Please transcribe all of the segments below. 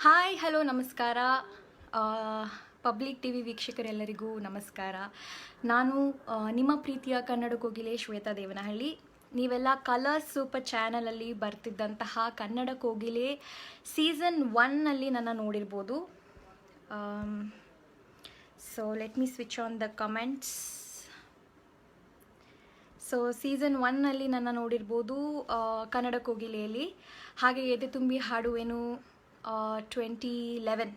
Hi hello ನಮಸ್ಕಾರ. Public T V ವೀಕ್ಷಕರೆಲ್ಲರಿಗೂ ನಮಸ್ಕಾರ. ನಾನು ನಿಮ್ಮ ಪ್ರೀತಿಯ ಕನ್ನಡ ಕೋಗಿಲೆ ಶ್ವೇತಾ ದೇವನಹಳ್ಳಿ. ನೀವೆಲ್ಲ ಕಲರ್ಸ್ ಸೂಪರ್ ಚಾನಲಲ್ಲಿ ಬರ್ತಿದ್ದಂತಹ ಕನ್ನಡ ಕೋಗಿಲೆ ಸೀಸನ್ 1ನಲ್ಲಿ ನನ್ನ ನೋಡಿರ್ಬೋದು. So let me switch on the comments. So season 1ನಲ್ಲಿ ನನ್ನ ನೋಡಿರ್ಬೋದು ಕನ್ನಡ ಕೋಗಿಲೆಯಲ್ಲಿ. ಹಾಗೆ ಎದೆ ತುಂಬಿ ಹಾಡುವೆನು 2011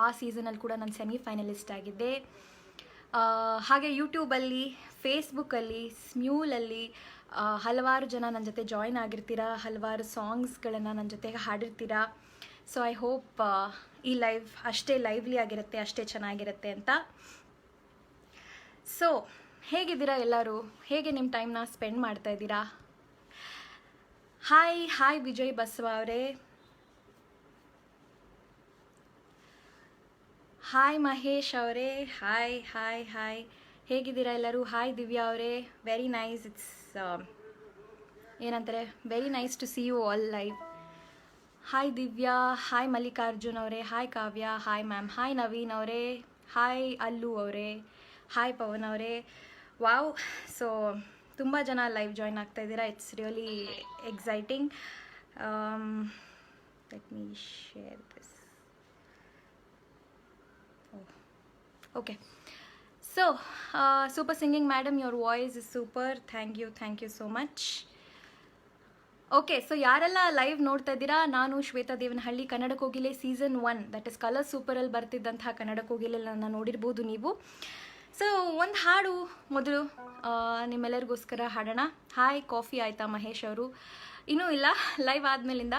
ಆ ಸೀಸನಲ್ಲಿ ಕೂಡ ನಾನು ಸೆಮಿಫೈನಲಿಸ್ಟ್ ಆಗಿದ್ದೆ. ಹಾಗೆ ಯೂಟ್ಯೂಬಲ್ಲಿ, ಫೇಸ್ಬುಕ್ಕಲ್ಲಿ, ಸ್ಮ್ಯೂಲಲ್ಲಿ ಹಲವಾರು ಜನ ನನ್ನ ಜೊತೆ ಜಾಯಿನ್ ಆಗಿರ್ತೀರ, ಹಲವಾರು ಸಾಂಗ್ಸ್ಗಳನ್ನು ನನ್ನ ಜೊತೆಗೆ ಹಾಡಿರ್ತೀರ. ಸೊ ಐ ಹೋಪ್ ಈ ಲೈವ್ ಅಷ್ಟೇ ಲೈವ್ಲಿ ಆಗಿರುತ್ತೆ, ಅಷ್ಟೇ ಚೆನ್ನಾಗಿರುತ್ತೆ ಅಂತ. ಸೊ ಹೇಗಿದ್ದೀರಾ ಎಲ್ಲರೂ? ಹೇಗೆ ನಿಮ್ಮ ಟೈಮ್ನ ಸ್ಪೆಂಡ್ ಮಾಡ್ತಾ ಇದ್ದೀರಾ? ಹಾಯ್ ವಿಜಯ್ ಬಸವ ಅವರೇ. ಹಾಯ್ ಮಹೇಶ್ ಅವರೇ. ಹಾಯ್ ಹೇಗಿದ್ದೀರಾ ಎಲ್ಲರೂ? ಹಾಯ್ ದಿವ್ಯಾ ಅವರೇ. Very nice. ಇಟ್ಸ್ ಏನಂತಾರೆ, very nice to see you all live. Hi Divya. Hi Mallikarjun ಅವರೇ. Hi Kavya. Hi ma'am. Hi Naveen ಅವರೇ. ಹಾಯ್ ಅಲ್ಲು ಅವರೇ. ಹಾಯ್ ಪವನ್ ಅವರೇ. ವಾವ್. ಸೊ ತುಂಬ ಜನ ಲೈವ್ ಜಾಯಿನ್ ಆಗ್ತಾ ಇದ್ದೀರಾ. It's really exciting. Let me share this. Okay, so super singing madam, your voice is super. Thank you so much. Okay, so ಯಾರೆಲ್ಲ live ನೋಡ್ತಾ ಇದ್ದೀರಾ, ನಾನು Shweta Devanahalli. Kannada Kogile season 1, that is colour ಸೂಪರಲ್ಲಿ ಬರ್ತಿದ್ದಂತಹ ಕನ್ನಡ ಕೋಗಿಲೆಯನ್ನು ನೋಡಿರ್ಬೋದು ನೀವು. ಸೊ ಒಂದು ಹಾಡು ಮೊದಲು ನಿಮ್ಮೆಲ್ಲರಿಗೋಸ್ಕರ ಹಾಡೋಣ. ಹಾಯ್ ಕಾಫಿ ಆಯಿತಾ ಮಹೇಶ್ ಅವರು? ಇನ್ನೂ ಇಲ್ಲ, ಲೈವ್ ಆದಮೇಲಿಂದ.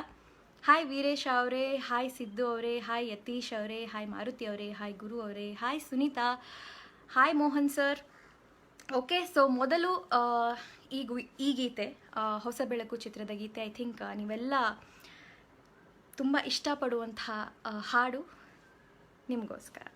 ಹಾಯ್ ವೀರೇಶ್ ಅವರೇ. ಹಾಯ್ ಸಿದ್ದು ಅವರೇ. ಹಾಯ್ ಯತೀಶ್ ಅವರೇ. ಹಾಯ್ ಮಾರುತಿ ಅವರೇ. ಹಾಯ್ ಗುರು ಅವರೇ. Hi Sunita. Hi Mohan sir. Okay, so ಮೊದಲು ಈ ಗೀತೆ ಹೊಸ ಬೆಳಕು ಚಿತ್ರದ ಗೀತೆ. ಐ ಥಿಂಕ್ ನೀವೆಲ್ಲ ತುಂಬ ಇಷ್ಟಪಡುವಂತಹ ಹಾಡು ನಿಮಗೋಸ್ಕರ.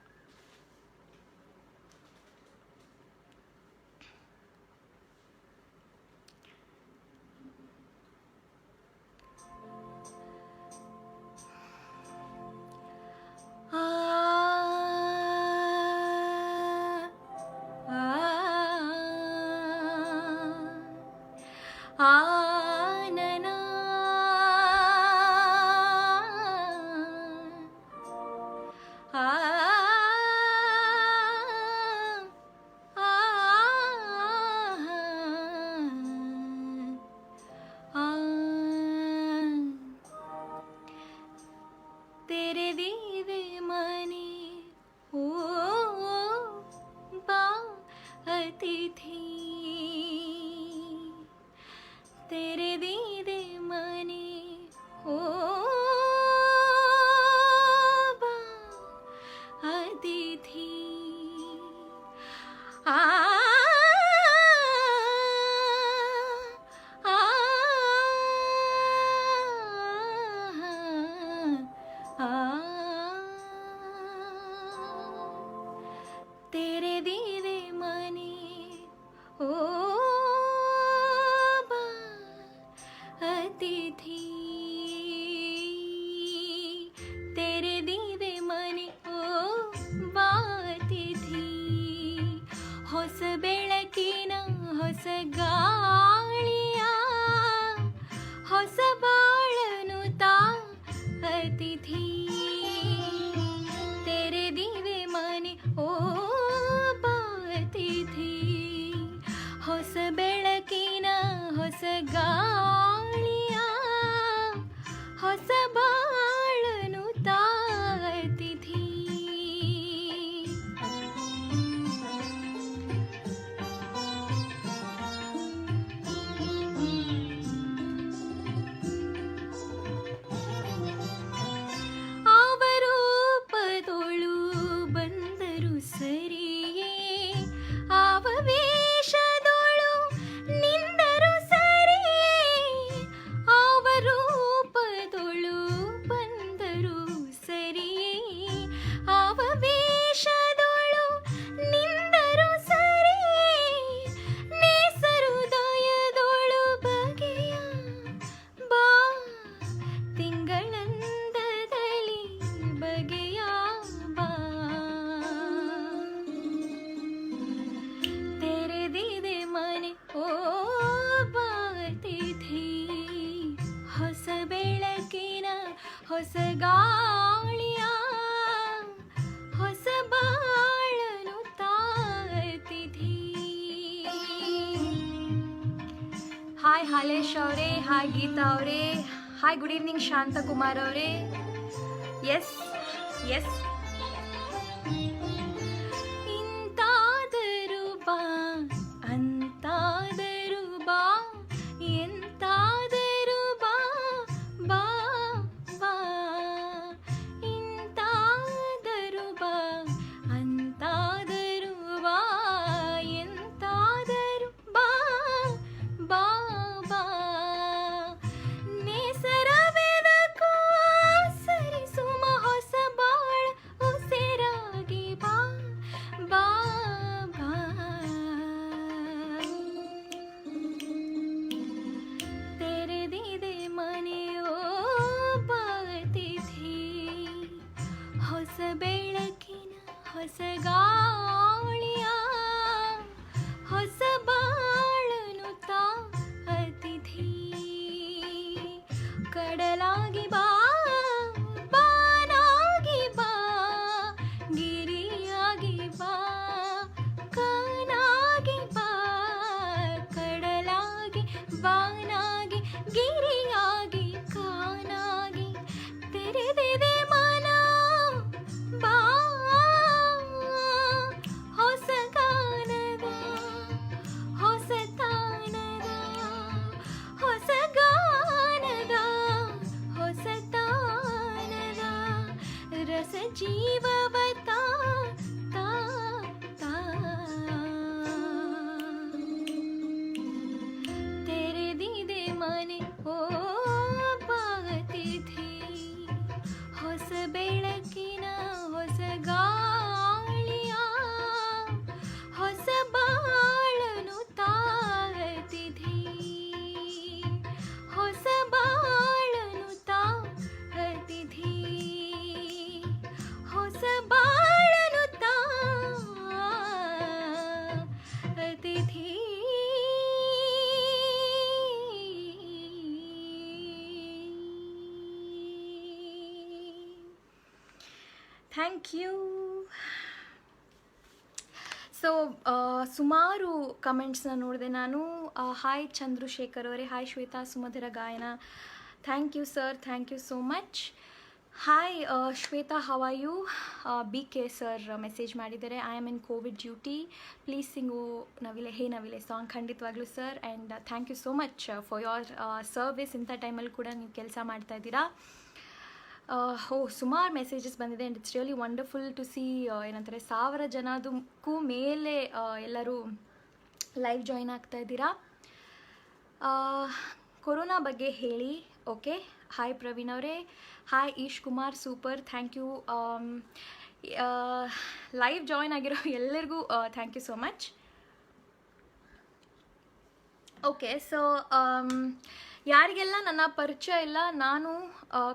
ಬೆಳಕಿನ ಹೊಸ ಗಾಳಿಯ ಹೊಸ ಬಾಳನು ತಾತಿಥಿ. ಹಾಯ್ ಹಾಲೇಶ್ ಅವರೇ, ಹಾಯ್ ಗೀತಾ ಅವರೇ, ಹಾಯ್ ಗುಡ್ ಈವ್ನಿಂಗ್ ಶಾಂತಕುಮಾರ್ ಅವರೇ. ಎಸ್ ಎಸ್, ಇಂತಾದರೂ ಬಾ ಅಂತಾದರೂ ಬಾ ಎಂತಾದರೂ ಬಾ ಬಾ ಬಾ, ಇಂತಾದರೂ ಬಾ ಅಂತಾದರೂ ಬಾ ಎಂತಾದರೂ ಬಾ ಬಾ ಬಾ, ನೇಸರವೆದಕೋ ಸರಿಸುಮ ಹೊಸ ಬಾಳ ಉಸಿರಾಗಿ ಬಾ ಬಾ ಬಾ. ತೆರೆದಿದೆ ಮನೆಯೋ ಬಾತಿಥಿ, ಹೊಸ ಬೆಳಕಿನ ಹೊಸ ಗಾಳಿಯ ಹೊಸ ಬಾಳನು ತಾ ಅತಿಥಿ. ಕಡಲಾಗಿ ಬಾ ಬಾನಾಗಿ ಬಾ ಗಿರಿಯಾಗಿ ಬಾ ಕಾನಾಗಿ ಬಾ, ಕಡಲಾಗಿ ಬಾನಾಗಿ ಗಿರಿಯಾಗಿ ಕಾನಾಗಿ, ತೆರೆದಿದೆ ಮನ ಬಾ ಹೊಸ ಗಾನದ ಹೊಸ ತಾನದ ಹೊಸ ಗಾನದ ಹೊಸ ತಾನದ ರಸ ಜೀವವತ ತಾ ತಾ. ತೆರೆದಿದೆ ಮನೆ ಓ ಬಾತಿಥಿ, ಹೊಸ ಬೆಳಕಿನ ಹೊಸ ಗಾಳಿಯ ಹೊಸ ಬಾಳನು ತಾತಿಥಿ, ಹೊಸ ಬಾಳನು ತಾತಿಥಿ, ಹೊಸ ಬಾಳನು ತಾತಿಥಿ. Thank you. ಸೊ ಸುಮಾರು ಕಮೆಂಟ್ಸ್ನ ನೋಡಿದೆ ನಾನು. ಹಾಯ್ ಚಂದ್ರಶೇಖರ್ ಅವರೇ, ಹಾಯ್ ಶ್ವೇತಾ, ಸುಮಧುರ ಗಾಯನ, thank you sir, thank you so much. Hi Shweta, how are you? B K sir message ಮಾಡಿದ್ದಾರೆ, I am in Covid duty, please sing ನವಿಲೆ ಹೇ ನವಿಲೆ ಸಾಂಗ್. ಖಂಡಿತವಾಗ್ಲೂ sir, and thank you so much for your service. ಇಂಥ ಟೈಮಲ್ಲಿ ಕೂಡ ನೀವು ಕೆಲಸ ಮಾಡ್ತಾ ಇದ್ದೀರಾ. ಸುಮಾರು ಮೆಸೇಜಸ್ ಬಂದಿದೆ and it's really wonderful to see. ಏನಂತಾರೆ 1000 ಜನದಕ್ಕೂ ಮೇಲೆ ಎಲ್ಲರೂ ಲೈವ್ ಜಾಯಿನ್ ಆಗ್ತಾ ಇದ್ದೀರಾ. ಕೊರೋನಾ ಬಗ್ಗೆ ಹೇಳಿ. ಓಕೆ, ಹಾಯ್ ಪ್ರವೀಣ್ ಅವರೇ, hi Eesh Kumar, super, thank you. Live join ಆಗಿರೋ ಎಲ್ಲರಿಗೂ thank you so much. Okay, so ಯಾರಿಗೆಲ್ಲ ನನ್ನ ಪರಿಚಯ ಇಲ್ಲ, ನಾನು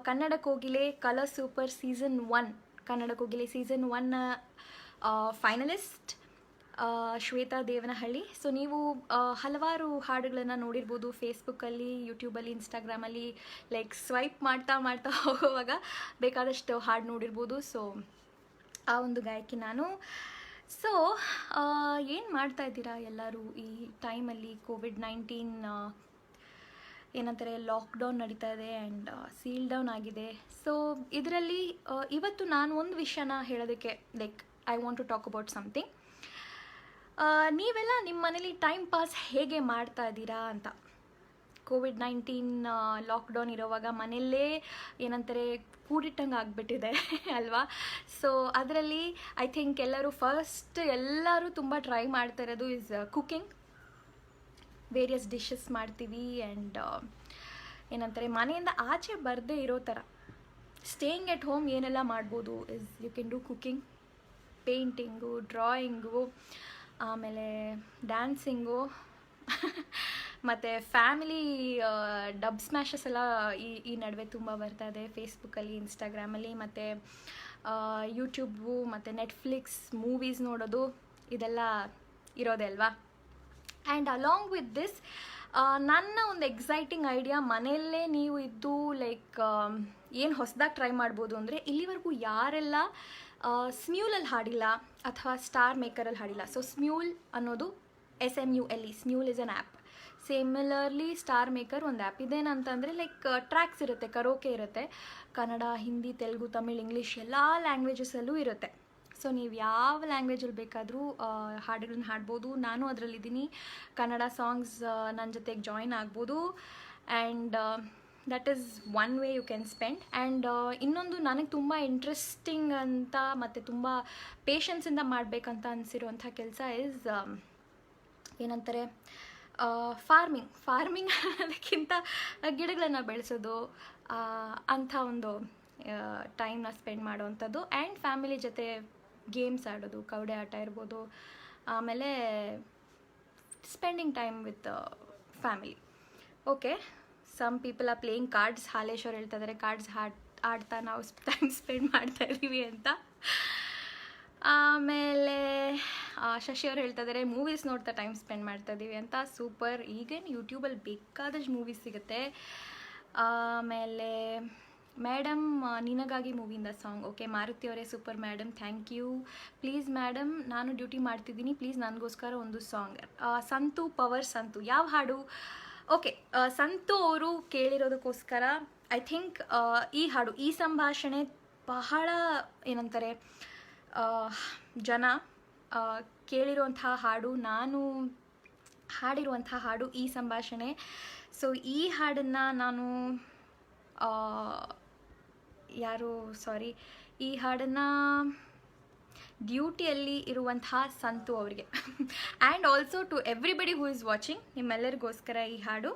ಕನ್ನಡ ಕೋಗಿಲೆ colour super season 1, Kannada Kogile season 1 finalist Shweta Devanahalli. So ನೀವು ಹಲವಾರು ಹಾಡುಗಳನ್ನು ನೋಡಿರ್ಬೋದು ಫೇಸ್ಬುಕ್ಕಲ್ಲಿ, ಯೂಟ್ಯೂಬಲ್ಲಿ, ಇನ್ಸ್ಟಾಗ್ರಾಮಲ್ಲಿ, ಲೈಕ್ ಸ್ವೈಪ್ ಮಾಡ್ತಾ ಮಾಡ್ತಾ ಹೋಗುವಾಗ ಬೇಕಾದಷ್ಟು ಹಾಡು ನೋಡಿರ್ಬೋದು. ಸೊ ಆ ಒಂದು ಗಾಯಕಿ ನಾನು. ಸೊ ಏನು ಮಾಡ್ತಾ ಇದ್ದೀರಾ ಎಲ್ಲರೂ ಈ ಟೈಮಲ್ಲಿ? ಕೋವಿಡ್-19 ಏನಂತಾರೆ ಲಾಕ್ಡೌನ್ ನಡೀತಾ ಇದೆ ಆ್ಯಂಡ್ ಸೀಲ್ ಡೌನ್ ಆಗಿದೆ. ಸೊ ಇದರಲ್ಲಿ ಇವತ್ತು ನಾನು ಒಂದು ವಿಷಯನ ಹೇಳೋದಕ್ಕೆ, like I want to talk about something. ನೀವೆಲ್ಲ ನಿಮ್ಮ ಮನೇಲಿ ಟೈಮ್ ಪಾಸ್ ಹೇಗೆ ಮಾಡ್ತಾ ಇದ್ದೀರಾ ಅಂತ. ಕೋವಿಡ್-19 ಲಾಕ್ಡೌನ್ ಇರೋವಾಗ ಮನೆಯಲ್ಲೇ ಏನಂತಾರೆ ಕೂಡಿಟ್ಟಂಗೆ ಆಗಿಬಿಟ್ಟಿದೆ ಅಲ್ವಾ. ಸೊ ಅದರಲ್ಲಿ ಐ ಥಿಂಕ್ ಎಲ್ಲರೂ ತುಂಬ ಟ್ರೈ ಮಾಡ್ತಾ ಇರೋದು ಇಸ್ ಕುಕಿಂಗ್. ವೇರಿಯಸ್ ಡಿಶಸ್ ಮಾಡ್ತೀವಿ ಆ್ಯಂಡ್ ಏನಂತಾರೆ ಮನೆಯಿಂದ ಆಚೆ ಬರದೇ ಇರೋ ಥರ ಸ್ಟೇಯಿಂಗ್ ಎಟ್ ಹೋಮ್ ಏನೆಲ್ಲ ಮಾಡ್ಬೋದು is you can do cooking, painting, drawing, ಆಮೇಲೆ ಡ್ಯಾನ್ಸಿಂಗು ಮತ್ತು ಫ್ಯಾಮಿಲಿ ಡಬ್ ಸ್ಮ್ಯಾಶಸ್ ಎಲ್ಲ ಈ ನಡುವೆ ತುಂಬ ಬರ್ತಾ ಇದೆ ಫೇಸ್ಬುಕ್ಕಲ್ಲಿ, ಇನ್ಸ್ಟಾಗ್ರಾಮಲ್ಲಿ, ಮತ್ತು ಯೂಟ್ಯೂಬು ಮತ್ತು ನೆಟ್ಫ್ಲಿಕ್ಸ್ ಮೂವೀಸ್ ನೋಡೋದು, ಇದೆಲ್ಲ ಇರೋದೆ ಅಲ್ವಾ. ಆ್ಯಂಡ್ ಅಲಾಂಗ್ ವಿತ್ ದಿಸ್ ನನ್ನ ಒಂದು ಎಕ್ಸೈಟಿಂಗ್ ಐಡಿಯಾ, ಮನೆಯಲ್ಲೇ ನೀವು ಇದ್ದು ಲೈಕ್ ಏನು ಹೊಸದಾಗಿ ಟ್ರೈ ಮಾಡ್ಬೋದು ಅಂದರೆ, ಇಲ್ಲಿವರೆಗೂ ಯಾರೆಲ್ಲ ಸ್ಮ್ಯೂಲಲ್ಲಿ ಹಾಡಿಲ್ಲ ಅಥವಾ ಸ್ಟಾರ್ ಮೇಕರಲ್ಲಿ ಹಾಡಿಲ್ಲ. ಸೊ ಸ್ಮ್ಯೂಲ್ ಅನ್ನೋದು SMULE, Smule is an app. Similarly star maker ಒಂದು ಆ್ಯಪ್. ಇದೇನಂತಂದರೆ ಲೈಕ್ ಟ್ರ್ಯಾಕ್ಸ್ ಇರುತ್ತೆ, ಕರೋಕೆ ಇರುತ್ತೆ, ಕನ್ನಡ, ಹಿಂದಿ, ತೆಲುಗು, ತಮಿಳ್, ಇಂಗ್ಲೀಷ್ ಎಲ್ಲ ಲ್ಯಾಂಗ್ವೇಜಸಲ್ಲೂ ಇರುತ್ತೆ. ಸೊ ನೀವು ಯಾವ ಲ್ಯಾಂಗ್ವೇಜಲ್ಲಿ ಬೇಕಾದರೂ ಹಾಡುಗಳನ್ನ ಹಾಡ್ಬೋದು. ನಾನು ಅದರಲ್ಲಿದ್ದೀನಿ. ಕನ್ನಡ ಸಾಂಗ್ಸ್ ನನ್ನ ಜೊತೆಗೆ ಜಾಯಿನ್ ಆಗ್ಬೋದು. And that is one way you can spend. And ಇನ್ನೊಂದು ನನಗೆ ತುಂಬ ಇಂಟ್ರೆಸ್ಟಿಂಗ್ ಅಂತ ಮತ್ತು ತುಂಬ ಪೇಷನ್ಸಿಂದ ಮಾಡಬೇಕಂತ ಅನಿಸಿರುವಂಥ ಕೆಲಸ ಇಸ್ ಏನಂತಾರೆ, ಫಾರ್ಮಿಂಗ್ ಅದಕ್ಕಿಂತ ಗಿಡಗಳನ್ನು ಬೆಳೆಸೋದು, ಅಂಥ ಒಂದು ಟೈಮ್ನ ಸ್ಪೆಂಡ್ ಮಾಡೋವಂಥದ್ದು. ಆ್ಯಂಡ್ ಫ್ಯಾಮಿಲಿ ಜೊತೆ ಗೇಮ್ಸ್ ಆಡೋದು, ಕವಡೆ ಆಟ ಇರ್ಬೋದು, ಆಮೇಲೆ spending time with family. Okay, some people are playing cards. Haleshwar ಹೇಳ್ತಾ ಇದ್ದಾರೆ ಕಾರ್ಡ್ಸ್ ಆಡ್ತಾ ನಾವು ಟೈಮ್ ಸ್ಪೆಂಡ್ ಮಾಡ್ತಾ ಇದ್ದೀವಿ ಅಂತ. ಆಮೇಲೆ ಶಶಿ ಅವ್ರು ಹೇಳ್ತಾ ಇದ್ದಾರೆ ಮೂವೀಸ್ ನೋಡ್ತಾ ಟೈಮ್ ಸ್ಪೆಂಡ್ ಮಾಡ್ತಾ ಇದ್ದೀವಿ ಅಂತ. ಸೂಪರ್. ಈಗೇನು ಯೂಟ್ಯೂಬಲ್ಲಿ ಬೇಕಾದಷ್ಟು ಮೂವೀಸ್ ಸಿಗುತ್ತೆ. ಆಮೇಲೆ ಮೇಡಮ್ ನಿನಗಾಗಿ ಮೂವಿಯಿಂದ ಸಾಂಗ್. ಓಕೆ, ಮಾರುತಿ ಅವರೇ super madam, thank you. Please madam, ನಾನು ಡ್ಯೂಟಿ ಮಾಡ್ತಿದ್ದೀನಿ, ಪ್ಲೀಸ್ ನನಗೋಸ್ಕರ ಒಂದು ಸಾಂಗ್. ಸಂತು ಪವರ್ ಸಂತು, ಯಾವ ಹಾಡು? ಓಕೆ, ಸಂತು ಅವರು ಕೇಳಿರೋದಕ್ಕೋಸ್ಕರ ಐ ಥಿಂಕ್ ಈ ಹಾಡು, ಈ ಸಂಭಾಷಣೆ ಬಹಳ ಏನಂತಾರೆ ಜನ ಕೇಳಿರುವಂಥ ಹಾಡು, ನಾನು ಹಾಡಿರುವಂಥ ಹಾಡು ಈ ಸಂಭಾಷಣೆ. ಸೊ ಈ ಹಾಡನ್ನು ನಾನು ಈ ಹಾಡನ್ನು ಡ್ಯೂಟಿಯಲ್ಲಿ ಇರುವಂತಹ ಸಂತು ಅವರಿಗೆ and also to everybody who is watching, ನಿಮ್ಮೆಲ್ಲರಿಗೋಸ್ಕರ ಈ ಹಾಡು.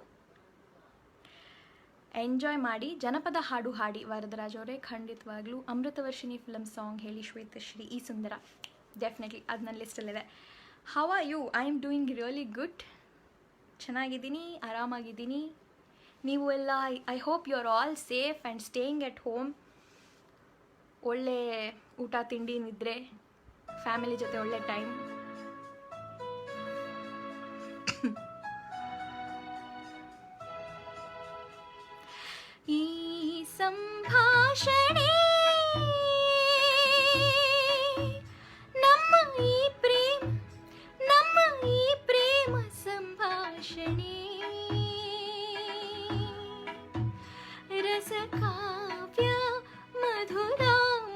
ಎಂಜಾಯ್ ಮಾಡಿ. ಜನಪದ ಹಾಡು ಹಾಡಿ ವರದರಾಜ್ ಅವರೇ, ಖಂಡಿತವಾಗ್ಲೂ. ಅಮೃತವರ್ಷಿಣಿ ಫಿಲಮ್ ಸಾಂಗ್ ಹೇಳಿ ಶ್ವೇತಶ್ರೀ ಈ ಸುಂದರ. ಡೆಫಿನೆಟ್ಲಿ ಅದು ನನ್ನ ಲಿಸ್ಟಲ್ಲಿದೆ. How are you? I am doing really good. ಚೆನ್ನಾಗಿದ್ದೀನಿ, ಆರಾಮಾಗಿದ್ದೀನಿ. ನೀವು ಎಲ್ಲ I hope you are all safe and staying at home. ಒಳ್ಳೆ ಊಟ ತಿಂಡಿ, ನಿದ್ರೆ, ಫ್ಯಾಮಿಲಿ ಜೊತೆ ಒಳ್ಳೆ ಟೈಮ್. ಈ ಸಂಭಾಷಣೆ ನಮ್ಮ ಈ ಪ್ರೇಮ ಸಂಭಾಷಣೆ ರಸಕಾವ್ಯ ಮಧುರ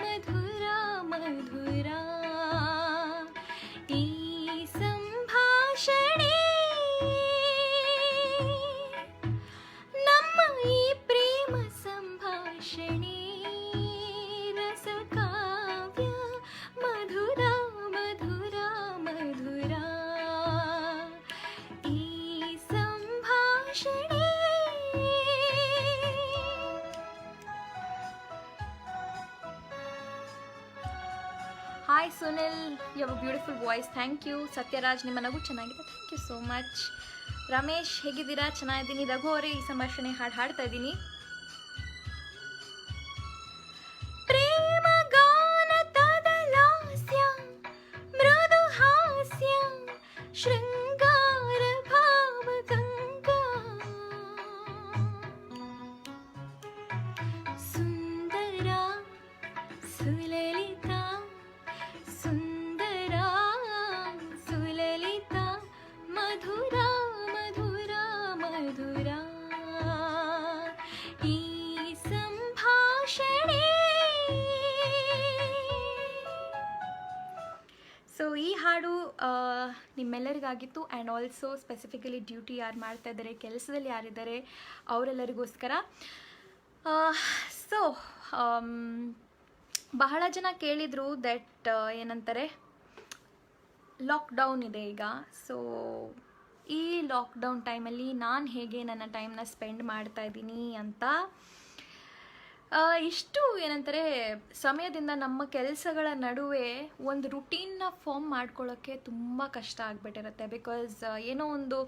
ಮಧುರ ಮಧುರ. ಈ ಸಂಭಾಷಣೆ ನಮ್ಮ ಈ ಪ್ರೇಮ ಸಂಭಾಷಣೆ ರಸಕಾವ್ಯ ಮಧುರ ಮಧುರ ಮಧುರ. ಈ ಸಂಭಾಷಣೆ. Hi Sunil, you have a beautiful voice, thank you. Sathyaraj, ನಿಮ್ಮ ನಗು ಚೆನ್ನಾಗಿದೆ, thank you so much. Ramesh, ಹೇಗಿದ್ದೀರಾ? ಚೆನ್ನಾಗಿದ್ದೀನಿ. ರಘು ಅವರೇ, ಈ ಸಂಭಾಷಣೆ ಹಾಡ್ತಾ ಇದ್ದೀನಿ. ಪ್ರೇಮ ಗಾನ ತದಲಾಸ್ಯ ಮೃದು ಹಾಸ್ಯ ಶೃಂಗಾರ ಭಾವ ಗಂಗಾ ಸುಂದರ ಸುಲಲಿತ ಸುಂದರ ಸುಲಲಿತ ಮಧುರ ಮಧುರ ಮಧುರ. ಈ ಸಂಭಾಷಣೆ. ಸೊ ಈ ಹಾಡು ನಿಮ್ಮೆಲ್ಲರಿಗಾಗಿತ್ತು. ಆ್ಯಂಡ್ ಆಲ್ಸೋ ಸ್ಪೆಸಿಫಿಕಲಿ ಡ್ಯೂಟಿ ಯಾರು ಮಾಡ್ತಾ ಇದ್ದಾರೆ, ಕೆಲಸದಲ್ಲಿ ಯಾರಿದ್ದಾರೆ ಅವರೆಲ್ಲರಿಗೋಸ್ಕರ. ಸೊ ಬಹಳ ಜನ ಕೇಳಿದರು ದಟ್ ಏನಂತಾರೆ, ಲಾಕ್ಡೌನ್ ಇದೆ ಈಗ. ಸೊ ಈ ಲಾಕ್ಡೌನ್ ಟೈಮಲ್ಲಿ ನಾನು ಹೇಗೆ ನನ್ನ ಟೈಮ್ನ ಸ್ಪೆಂಡ್ ಮಾಡ್ತಾ ಇದ್ದೀನಿ ಅಂತ. ಇಷ್ಟು ಏನಂತಾರೆ ಸಮಯದಿಂದ ನಮ್ಮ ಕೆಲಸಗಳ ನಡುವೆ ಒಂದು ರುಟೀನ್ನ ಫಾರ್ಮ್ ಮಾಡ್ಕೊಳ್ಳೋಕ್ಕೆ ತುಂಬ ಕಷ್ಟ ಆಗಿಬಿಟ್ಟಿರುತ್ತೆ. ಬಿಕಾಸ್ ಏನೋ ಒಂದು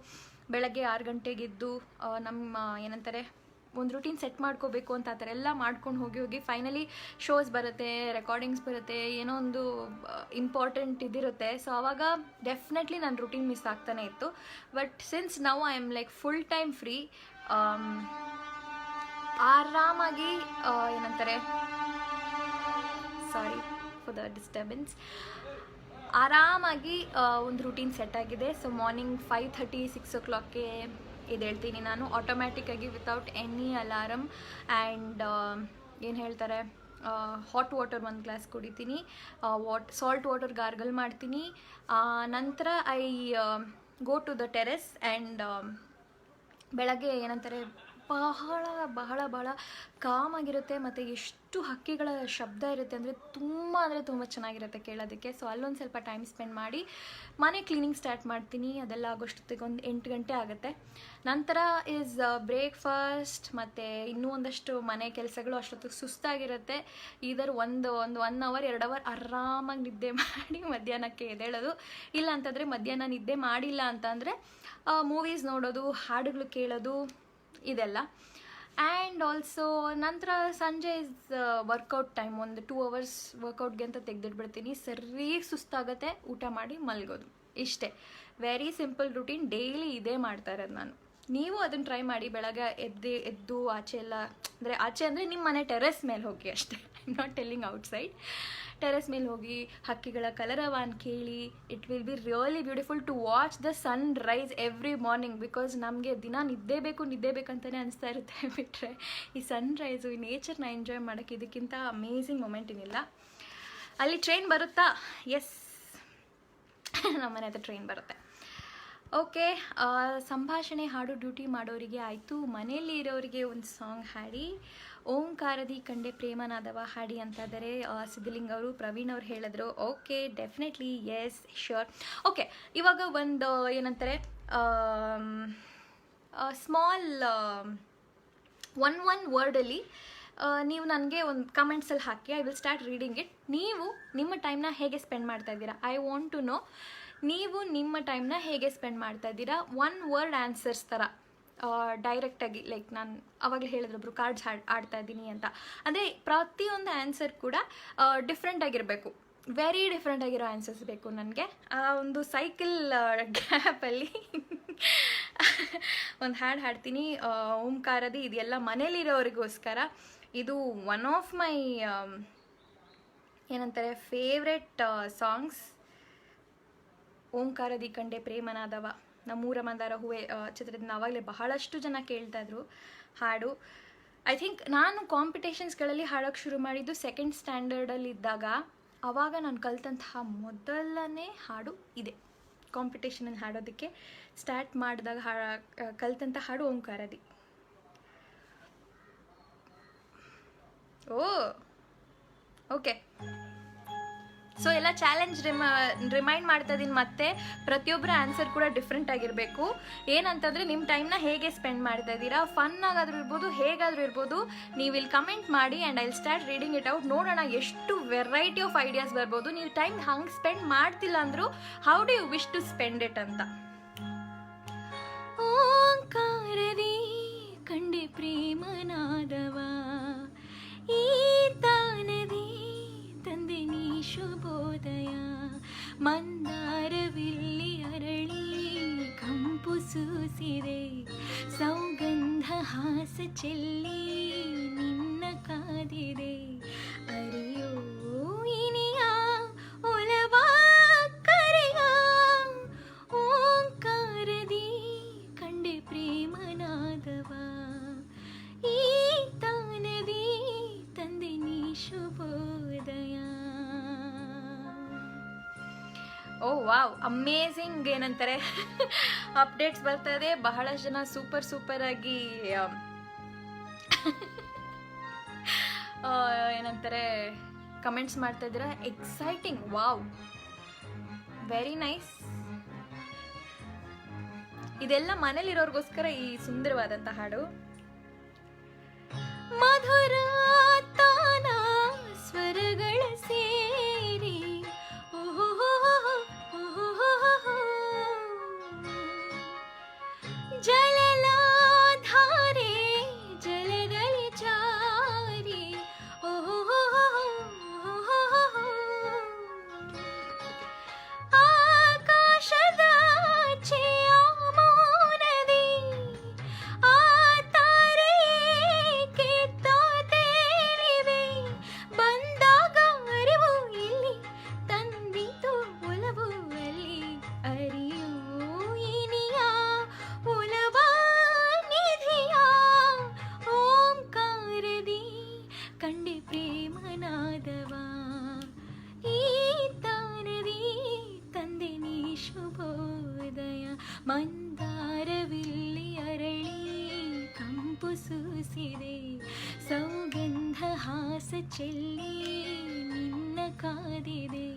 ಬೆಳಗ್ಗೆ 6 ಗಂಟೆಗೆದ್ದು ನಮ್ಮ ಏನಂತಾರೆ ಒಂದು ರೂಟೀನ್ ಸೆಟ್ ಮಾಡ್ಕೋಬೇಕು ಅಂತ ಆ ಥರ ಎಲ್ಲ ಮಾಡ್ಕೊಂಡು ಹೋಗಿ ಫೈನಲಿ ಶೋಸ್ ಬರುತ್ತೆ, ರೆಕಾರ್ಡಿಂಗ್ಸ್ ಬರುತ್ತೆ, ಏನೋ ಒಂದು ಇಂಪಾರ್ಟೆಂಟ್ ಇದಿರುತ್ತೆ. ಸೊ ಆವಾಗ ಡೆಫಿನೆಟ್ಲಿ ನನ್ನ ರೂಟೀನ್ ಮಿಸ್ ಆಗ್ತಾನೆ ಇತ್ತು. But since now I am like full time free, ಆರಾಮಾಗಿ ಏನಂತಾರೆ, ಸಾರಿ ಫಾರ್ ದ ಡಿಸ್ಟರ್ಬೆನ್ಸ್, ಆರಾಮಾಗಿ ಒಂದು ರೂಟೀನ್ ಸೆಟ್ ಆಗಿದೆ. ಸೊ ಮಾರ್ನಿಂಗ್ 5:30 6 o'clockಗೆ ಎದ್ದೇಳ್ತೀನಿ ನಾನು ಆಟೋಮ್ಯಾಟಿಕ್ಕಾಗಿ ವಿತೌಟ್ ಎನಿ ಅಲಾರಮ್. ಆ್ಯಂಡ್ ಏನು ಹೇಳ್ತಾರೆ, ಹಾಟ್ ವಾಟರ್ 1 ಗ್ಲಾಸ್ ಕುಡಿತೀನಿ, ಸಾಲ್ಟ್ ವಾಟರ್ ಗಾರ್ಗಲ್ ಮಾಡ್ತೀನಿ. ನಂತರ I go to the terrace and ಬೆಳಗ್ಗೆ ಏನಂತಾರೆ ಬಹಳ ಬಹಳ ಬಹಳ ಕಾಮಾಗಿರುತ್ತೆ ಮತ್ತು ಎಷ್ಟು ಹಕ್ಕಿಗಳ ಶಬ್ದ ಇರುತ್ತೆ ಅಂದರೆ ತುಂಬ ಚೆನ್ನಾಗಿರುತ್ತೆ ಕೇಳೋದಕ್ಕೆ. ಸೊ ಅಲ್ಲೊಂದು ಸ್ವಲ್ಪ ಟೈಮ್ ಸ್ಪೆಂಡ್ ಮಾಡಿ ಮನೆ ಕ್ಲೀನಿಂಗ್ ಸ್ಟಾರ್ಟ್ ಮಾಡ್ತೀನಿ. ಅದೆಲ್ಲ ಆಗೋಷ್ಟೊತ್ತಿಗೆ ಒಂದು 8 ಗಂಟೆ ಆಗುತ್ತೆ. ನಂತರ ಈಸ್ ಬ್ರೇಕ್ಫಾಸ್ಟ್ ಮತ್ತು ಇನ್ನೂ ಒಂದಷ್ಟು ಮನೆ ಕೆಲಸಗಳು. ಅಷ್ಟೊತ್ತಿಗೆ ಸುಸ್ತಾಗಿರುತ್ತೆ. ಇದರ ಒಂದು 1 hour 2 hour ಆರಾಮಾಗಿ ನಿದ್ದೆ ಮಾಡಿ ಮಧ್ಯಾಹ್ನಕ್ಕೆ ಎದ್ದೇಳೋದು. ಇಲ್ಲ ಅಂತಂದರೆ ಮಧ್ಯಾಹ್ನ ನಿದ್ದೆ ಮಾಡಿಲ್ಲ ಅಂತಂದರೆ ಮೂವೀಸ್ ನೋಡೋದು, ಹಾಡುಗಳು ಕೇಳೋದು, ಇದೆಲ್ಲ. ಆ್ಯಂಡ್ ಆಲ್ಸೋ ನಂತರ ಸಂಜೆ ಇಸ್ ವರ್ಕೌಟ್ ಟೈಮ್. ಒಂದು 2 hours ವರ್ಕೌಟ್ಗೆ ಅಂತ ತೆಗೆದಿಟ್ಬಿಡ್ತೀನಿ. ಸರಿ ಸುಸ್ತಾಗುತ್ತೆ, ಊಟ ಮಾಡಿ ಮಲಗೋದು, ಇಷ್ಟೇ. Very simple routine. ಡೈಲಿ ಇದೇ ಮಾಡ್ತಾ ಇರೋದು ನಾನು. ನೀವು ಅದನ್ನು ಟ್ರೈ ಮಾಡಿ. ಬೆಳಗ್ಗೆ ಎದ್ದು ಆಚೆ ಎಲ್ಲ ಅಂದರೆ ಆಚೆ ಅಂದರೆ ನಿಮ್ಮ ಮನೆ ಟೆರೆಸ್ ಮೇಲೆ ಹೋಗಿ ಅಷ್ಟೇ. I am not telling outside. Terrace ಮೇಲೆ ಹೋಗಿ ಹಕ್ಕಿಗಳ ಕಲರವನ್ನ ಕೇಳಿ. It will be really beautiful to watch the sunrise every morning. Because ನಮಗೆ ದಿನ ನಿದ್ದೆ ಬೇಕಂತಲೇ ಅನಿಸ್ತಾ ಇರುತ್ತೆ. ಬಿಟ್ಟರೆ ಈ ಸನ್ ರೈಸು, ಈ ನೇಚರ್ನ ಎಂಜಾಯ್ ಮಾಡೋಕ್ಕೆ ಇದಕ್ಕಿಂತ ಅಮೇಝಿಂಗ್ ಮೊಮೆಂಟ್ ಏನಿಲ್ಲ. ಅಲ್ಲಿ ಟ್ರೈನ್ ಬರುತ್ತಾ? ಎಸ್, ನಮ್ಮನೆ ಹತ್ರ ಟ್ರೈನ್ ಬರುತ್ತೆ. ಓಕೆ, ಸಂಭಾಷಣೆ ಹಾಡು ಡ್ಯೂಟಿ ಮಾಡೋರಿಗೆ ಆಯಿತು. ಮನೆಯಲ್ಲಿ ಇರೋರಿಗೆ ಒಂದು ಸಾಂಗ್ ಹಾಡಿ. ಓಂಕಾರದಿ ಕಂಡೆ ಪ್ರೇಮನಾದವ ಹಾಡಿ ಅಂತ ಇದ್ದಾರೆ ಸಿದ್ಧಲಿಂಗ್ ಅವರು. ಪ್ರವೀಣ್ ಅವ್ರು ಹೇಳಿದ್ರು. Okay, definitely, yes, sure. Okay, ಇವಾಗ ಒಂದು ಏನಂತಾರೆ ಸ್ಮಾಲ್ ಒನ್ ವರ್ಡಲ್ಲಿ ನೀವು ನನಗೆ ಒಂದು ಕಮೆಂಟ್ಸಲ್ಲಿ ಹಾಕಿ. I will start reading it. ನೀವು ನಿಮ್ಮ ಟೈಮ್ನ ಹೇಗೆ ಸ್ಪೆಂಡ್ ಮಾಡ್ತಾ ಇದ್ದೀರಾ? ಐ ವಾಂಟ್ ಟು ನೋ ನೀವು ನಿಮ್ಮ ಟೈಮ್ನ ಹೇಗೆ ಸ್ಪೆಂಡ್ ಮಾಡ್ತಾ ಇದ್ದೀರಾ. 1 word ಆನ್ಸರ್ಸ್ ಥರ ಡೈರೆಕ್ಟಾಗಿ. ಲೈಕ್ ನಾನು ಅವಾಗಲೇ ಹೇಳಿದ್ರೊಬ್ರು ಕಾರ್ಡ್ಸ್ ಆಡ್ತಾ ಇದ್ದೀನಿ ಅಂತ. ಅಂದರೆ ಪ್ರತಿಯೊಂದು ಆನ್ಸರ್ ಕೂಡ ಡಿಫ್ರೆಂಟ್ ಆಗಿರಬೇಕು. ವೆರಿ ಡಿಫ್ರೆಂಟ್ ಆಗಿರೋ ಆನ್ಸರ್ಸ್ ಬೇಕು ನನಗೆ. ಆ ಒಂದು ಸೈಕಲ್ ಗ್ಯಾಪಲ್ಲಿ ಒಂದು ಹಾಡು ಹಾಡ್ತೀನಿ. ಓಂಕಾರದಿ. ಇದೆಲ್ಲ ಮನೇಲಿರೋರಿಗೋಸ್ಕರ. ಇದು ಒನ್ ಆಫ್ ಮೈ ಏನಂತಾರೆ ಫೇವ್ರೆಟ್ ಸಾಂಗ್ಸ್. ಓಂಕಾರದಿ ಕಂಡೆ ಪ್ರೇಮನಾದವ, ನಮ್ಮೂರ ಮಂದಾರ ಹೂವೆ ಚಿತ್ರದಿಂದ ಆವಾಗಲೇ ಬಹಳಷ್ಟು ಜನ ಕೇಳ್ತಾಯಿದ್ರು ಹಾಡು. ಐ ಥಿಂಕ್ ನಾನು ಕಾಂಪಿಟೇಷನ್ಸ್ಗಳಲ್ಲಿ ಹಾಡೋಕ್ಕೆ ಶುರು ಮಾಡಿದ್ದು 2nd ಸ್ಟ್ಯಾಂಡರ್ಡಲ್ಲಿ ಇದ್ದಾಗ. ಆವಾಗ ನಾನು ಕಲಿತಂತಹ ಮೊದಲನೇ ಹಾಡು ಇದೆ. ಕಾಂಪಿಟೇಷನಲ್ಲಿ ಹಾಡೋದಕ್ಕೆ ಸ್ಟಾರ್ಟ್ ಮಾಡಿದಾಗ ಕಲಿತಂಥ ಹಾಡು ಓಂಕಾರದಿ. ಓಕೆ, ಸೊ ಎಲ್ಲ ಚಾಲೆಂಜ್ ರಿಮೈಂಡ್ ಮಾಡ್ತಾ ಇದ್ದೀನಿ. ಮತ್ತೆ ಪ್ರತಿಯೊಬ್ಬರ ಆನ್ಸರ್ ಕೂಡ ಡಿಫ್ರೆಂಟ್ ಆಗಿರಬೇಕು. ಏನಂತಂದರೆ ನಿಮ್ಮ ಟೈಮ್ನ ಹೇಗೆ ಸ್ಪೆಂಡ್ ಮಾಡ್ತಾ ಇದ್ದೀರಾ, ಫನ್ ಆಗಾದರೂ ಇರ್ಬೋದು, ಹೇಗಾದರೂ ಇರ್ಬೋದು. ನೀವು ಇಲ್ಲಿ ಕಮೆಂಟ್ ಮಾಡಿ and I will start reading it out. ನೋಡೋಣ ಎಷ್ಟು ವೆರೈಟಿ ಆಫ್ ಐಡಿಯಾಸ್ ಬರ್ಬೋದು. ನೀವು ಟೈಮ್ ಹಂಗೆ ಸ್ಪೆಂಡ್ ಮಾಡ್ತಿಲ್ಲ ಅಂದರೂ how do you wish to spend it ಅಂತ. ಓಂಕಾರದಿ ಕಂಡೆ ಪ್ರೇಮನಾದವ, ಈ ತಾನದಿ ತಂದೆ ನೀ ಶುಭೋದಯ, ಮಂದಾರವಿಲ್ಲಿ ಅರಳಿ ಕಂಪು ಸೂಸಿದೆ, ಸೌಗಂಧ ಹಾಸ ಚೆಲ್ಲಿ ನಿನ್ನ ಕಾದಿದೆ, ಅರಿಯೋ ಇನಿಯ ಒಲವ ಕರೆಯ, ಓಂಕಾರದಿ ಕಂಡೆ ಪ್ರೇಮನಾದವ, ಈ ತಾನದಿ ತಂದೆ ನೀ ಶುಭೋದಯ. ಓ ವಾವ್, ಅಮೇಝಿಂಗ್. ಏನಂತಾರೆ ಅಪ್ಡೇಟ್ಸ್ ಬರ್ತಾ ಇದೆ. ಬಹಳಷ್ಟು ಜನ ಸೂಪರ್ ಆಗಿ ಏನಂತಾರೆ ಕಮೆಂಟ್ಸ್ ಮಾಡ್ತಾ ಇದ್ದೀರಾ. ಎಕ್ಸೈಟಿಂಗ್. Wow, very nice. ಇದೆಲ್ಲ ಮನೇಲಿರೋರ್ಗೋಸ್ಕರ ಈ ಸುಂದರವಾದಂಥ ಹಾಡು. ಮಧುರ ತಾನ ಸ್ವರಗಳ ಸೇರಿ ಜಲಲಾಧಾರೆ ಜಲ ಮಂದಾರವಿಲ್ಲಿ ಅರಳಿ ಕಂಪು ಸೂಸಿದೆ, ಸೌಗಂಧ ಹಾಸ ಚೆಲ್ಲಿ ನಿನ್ನ ಕಾದಿದೆ,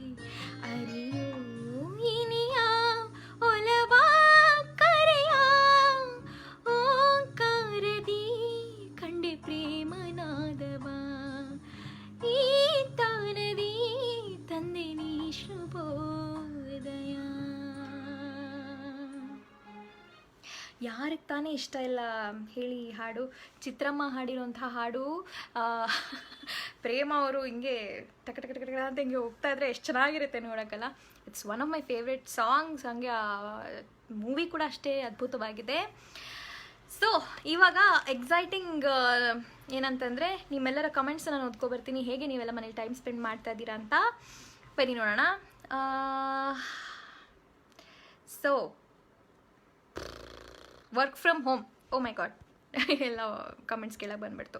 ಅರಿಯೋ ಇನಿಯ ಒಲವ ಕರೆಯ ಓಂಕಾರದಿ ಕಂಡೆ ಪ್ರೇಮನಾದವ, ಈ ತಾನದಿ ತಂದೆ ನೀ ಶುಭೋದಯ. ಯಾರಿಗೆ ತಾನೇ ಇಷ್ಟ ಇಲ್ಲ ಹೇಳಿ ಈ ಹಾಡು? ಚಿತ್ರಮ್ಮ ಹಾಡಿರೋಂಥ ಹಾಡು. ಪ್ರೇಮ ಅವರು ಹಿಂಗೆ ಟಕ ಟಕ ಟಕ ಅಂತ ಹಿಂಗೆ ಹೋಗ್ತಾ ಇದ್ರೆ ಎಷ್ಟು ಚೆನ್ನಾಗಿರುತ್ತೆ ನೋಡೋಕ್ಕಲ್ಲ. It's one of my favourite songs. ಹಂಗೆ ಮೂವಿ ಕೂಡ ಅಷ್ಟೇ ಅದ್ಭುತವಾಗಿದೆ. ಸೊ ಇವಾಗ ಎಕ್ಸೈಟಿಂಗ್ ಏನಂತಂದರೆ, ನಿಮ್ಮೆಲ್ಲರ ಕಮೆಂಟ್ಸ್ ನಾನು ಓದ್ಕೊಬರ್ತೀನಿ. ಹೇಗೆ ನೀವೆಲ್ಲ ಮನೇಲಿ ಟೈಮ್ ಸ್ಪೆಂಡ್ ಮಾಡ್ತಾ ಇದ್ದೀರಾ ಅಂತ ಬನ್ನಿ ನೋಡೋಣ. So work from home, oh my god ಎಲ್ಲ ಕಮೆಂಟ್ಸ್ ಕೇಳಕ್ಕೆ ಬಂದುಬಿಡ್ತು.